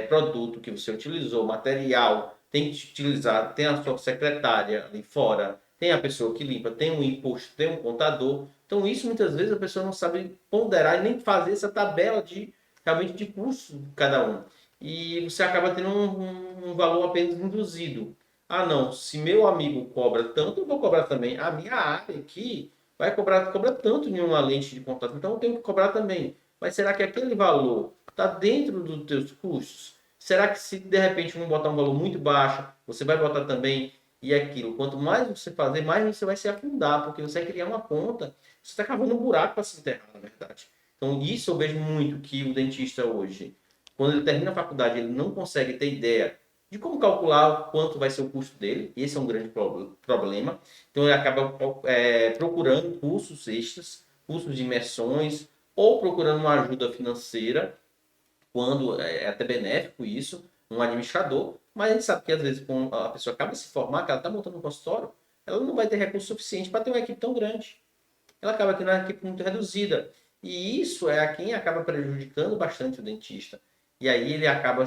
produto que você utilizou, material, tem que utilizar, tem a sua secretária ali fora, tem a pessoa que limpa, tem um imposto, tem um contador. Então isso muitas vezes a pessoa não sabe ponderar e nem fazer essa tabela de realmente de custo de cada um. E você acaba tendo um valor apenas induzido. Ah, não, se meu amigo cobra tanto, eu vou cobrar também. A minha área aqui cobra tanto em uma lente de contato, então eu tenho que cobrar também. Mas será que aquele valor está dentro dos teus custos? Será que se de repente vamos botar um valor muito baixo, você vai botar também e aquilo? Quanto mais você fazer, mais você vai se afundar, porque você vai criar uma conta, você está cavando um buraco para se enterrar, na verdade. Então isso eu vejo muito que o dentista hoje, quando ele termina a faculdade, ele não consegue ter ideia de como calcular quanto vai ser o custo dele. Esse é um grande problema. Então ele acaba procurando cursos extras, cursos de imersões, ou procurando uma ajuda financeira, quando é até benéfico isso, um administrador, mas a gente sabe que às vezes quando a pessoa acaba de se formar, que ela está montando um consultório, ela não vai ter recurso suficiente para ter uma equipe tão grande. Ela acaba tendo uma equipe muito reduzida. E isso é a quem acaba prejudicando bastante o dentista. E aí ele acaba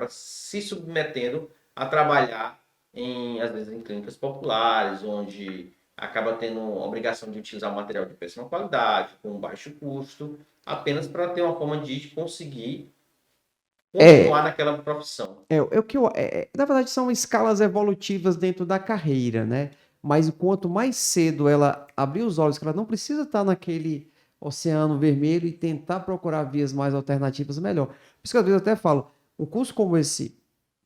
se submetendo a trabalhar às vezes em clínicas populares, onde acaba tendo a obrigação de utilizar um material de péssima qualidade, com baixo custo, apenas para ter uma forma de conseguir continuar É, naquela profissão. o que na verdade são escalas evolutivas dentro da carreira, né? Mas o quanto mais cedo ela abrir os olhos, que ela não precisa estar naquele oceano vermelho e tentar procurar vias mais alternativas, melhor. Por isso que às vezes eu até falo, um curso como esse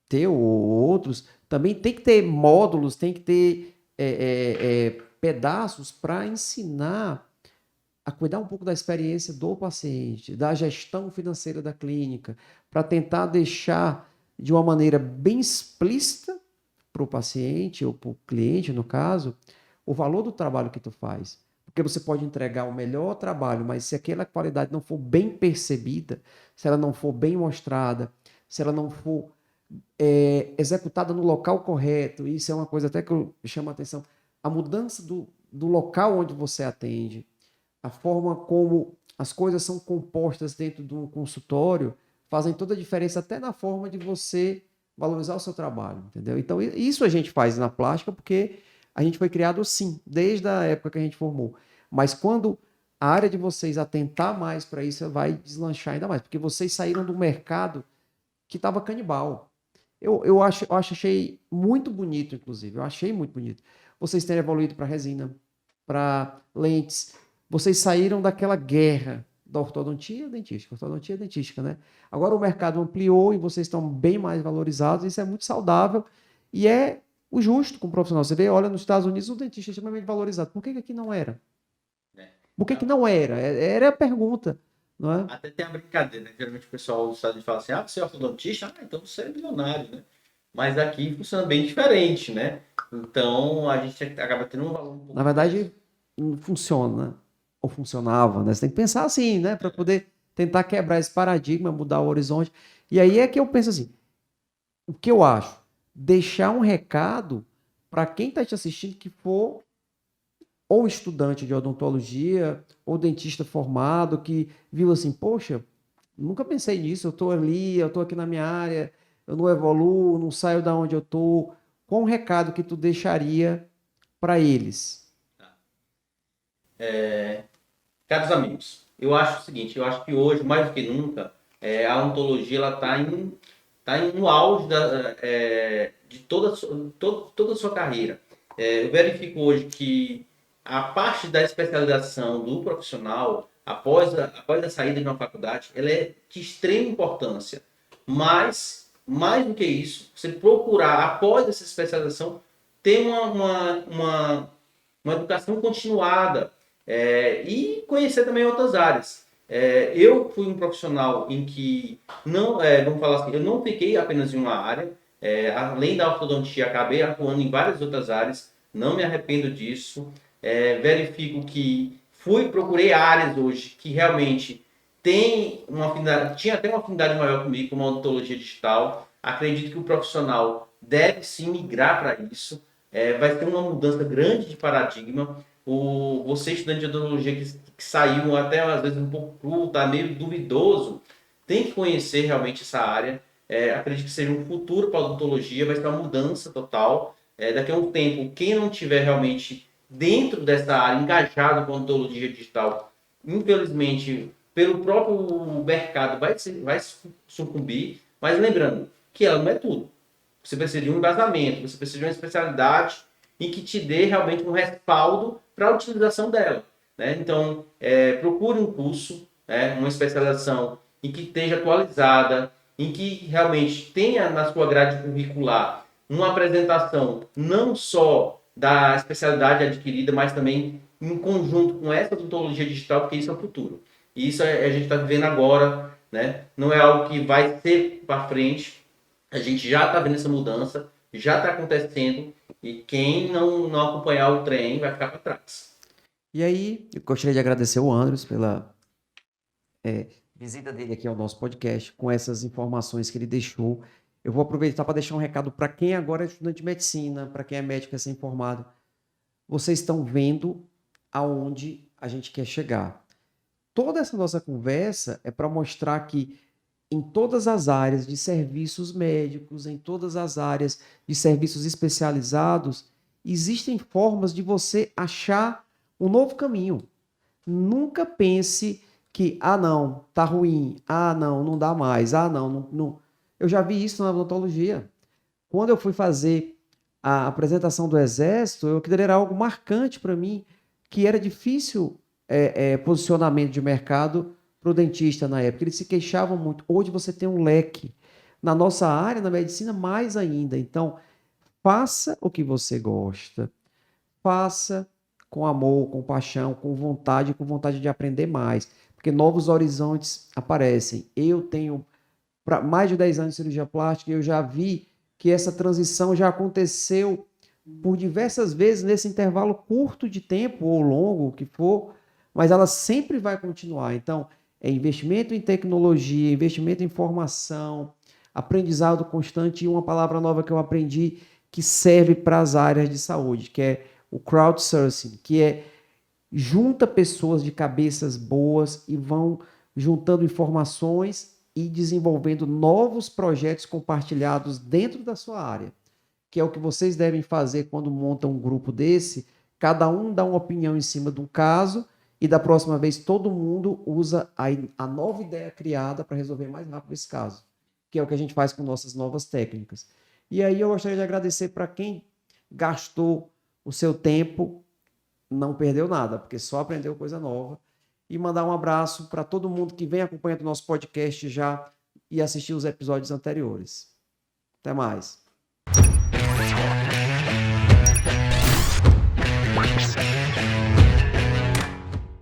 teu ou outros também tem que ter módulos, tem que ter pedaços para ensinar a cuidar um pouco da experiência do paciente, da gestão financeira da clínica, para tentar deixar de uma maneira bem explícita para o paciente, ou para o cliente, no caso, o valor do trabalho que tu faz. Porque você pode entregar o melhor trabalho, mas se aquela qualidade não for bem percebida, se ela não for bem mostrada, se ela não for executada no local correto, isso é uma coisa até que eu chamo a atenção, a mudança do local onde você atende, a forma como as coisas são compostas dentro de um consultório, fazem toda a diferença até na forma de você valorizar o seu trabalho, entendeu? Então, isso a gente faz na plástica porque a gente foi criado assim, desde a época que a gente formou. Mas quando a área de vocês atentar mais para isso, vai deslanchar ainda mais, porque vocês saíram do mercado que estava canibal. Achei muito bonito, inclusive, eu achei muito bonito. Vocês terem evoluído para resina, para lentes. Vocês saíram daquela guerra da ortodontia dentística, né? Agora o mercado ampliou e vocês estão bem mais valorizados, isso é muito saudável e é o justo com o profissional. Você vê, olha, nos Estados Unidos o dentista é extremamente valorizado. Por que aqui não era? Por que não era? Era a pergunta, não é? Até tem a brincadeira, né? Geralmente o pessoal dos Estados Unidos fala assim, você é ortodontista? Então você é milionário, né? Mas aqui funciona bem diferente, né? Então a gente acaba tendo um valor um pouco. Na verdade, não funciona, ou funcionava, né? Você tem que pensar assim, né? Para poder tentar quebrar esse paradigma, mudar o horizonte. E aí é que eu penso assim, o que eu acho? Deixar um recado para quem está te assistindo que for ou estudante de odontologia, ou dentista formado, que viu assim, poxa, nunca pensei nisso, eu estou aqui na minha área, eu não evoluo, não saio da onde eu estou. Qual um recado que tu deixaria para eles? Caros amigos, eu acho o seguinte, eu acho que hoje, mais do que nunca, a odontologia está no auge de toda a sua carreira. Eu verifico hoje que a parte da especialização do profissional, após a saída de uma faculdade, ela é de extrema importância. Mas, mais do que isso, você procurar, após essa especialização, ter uma educação continuada e conhecer também outras áreas. Eu fui um profissional em que, vamos falar assim, eu não fiquei apenas em uma área, além da ortodontia, acabei atuando em várias outras áreas, não me arrependo disso. Verifico que procurei áreas hoje que realmente tinha até uma afinidade maior comigo, como a odontologia digital. Acredito que o profissional deve sim migrar para isso. Vai ter uma mudança grande de paradigma. Você, estudante de odontologia que saiu até às vezes um pouco cru, está meio duvidoso, tem que conhecer realmente essa área. Acredito que seja um futuro para a odontologia, vai ser uma mudança total. Daqui a um tempo, quem não tiver realmente dentro dessa área, engajado com a odontologia digital, infelizmente, pelo próprio mercado, vai sucumbir. Mas lembrando que ela não é tudo. Você precisa de um embasamento, você precisa de uma especialidade em que te dê realmente um respaldo para a utilização dela, né? Então, procure um curso, uma especialização em que esteja atualizada, em que realmente tenha na sua grade curricular uma apresentação não só da especialidade adquirida, mas também em conjunto com essa odontologia digital, porque isso é o futuro. E isso a gente está vivendo agora, né? Não é algo que vai ser para frente. A gente já está vendo essa mudança, já está acontecendo, e quem não acompanhar o trem vai ficar para trás. E aí, eu gostaria de agradecer o Andros pela visita dele aqui ao nosso podcast, com essas informações que ele deixou. Eu vou aproveitar para deixar um recado para quem agora é estudante de medicina, para quem é médico e é informado. Vocês estão vendo aonde a gente quer chegar. Toda essa nossa conversa é para mostrar que em todas as áreas de serviços médicos, em todas as áreas de serviços especializados, existem formas de você achar um novo caminho. Nunca pense que, não, tá ruim, não dá mais, não. Eu já vi isso na odontologia. Quando eu fui fazer a apresentação do Exército, aquilo era algo marcante para mim, que era difícil posicionamento de mercado para o dentista na época. Eles se queixavam muito. Hoje você tem um leque. Na nossa área, na medicina, mais ainda. Então, faça o que você gosta, faça com amor, com paixão, com vontade de aprender mais, porque novos horizontes aparecem. Eu tenho mais de 10 anos de cirurgia plástica e eu já vi que essa transição já aconteceu por diversas vezes nesse intervalo curto de tempo ou longo, o que for, mas ela sempre vai continuar. Então, é investimento em tecnologia, investimento em formação, aprendizado constante e uma palavra nova que eu aprendi que serve para as áreas de saúde, que é o crowdsourcing, que é junta pessoas de cabeças boas e vão juntando informações e desenvolvendo novos projetos compartilhados dentro da sua área, que é o que vocês devem fazer quando montam um grupo desse. Cada um dá uma opinião em cima de um caso e da próxima vez todo mundo usa a nova ideia criada para resolver mais rápido esse caso, que é o que a gente faz com nossas novas técnicas. E aí eu gostaria de agradecer para quem gastou o seu tempo, não perdeu nada, porque só aprendeu coisa nova. E mandar um abraço para todo mundo que vem acompanhando o nosso podcast já e assistir os episódios anteriores. Até mais.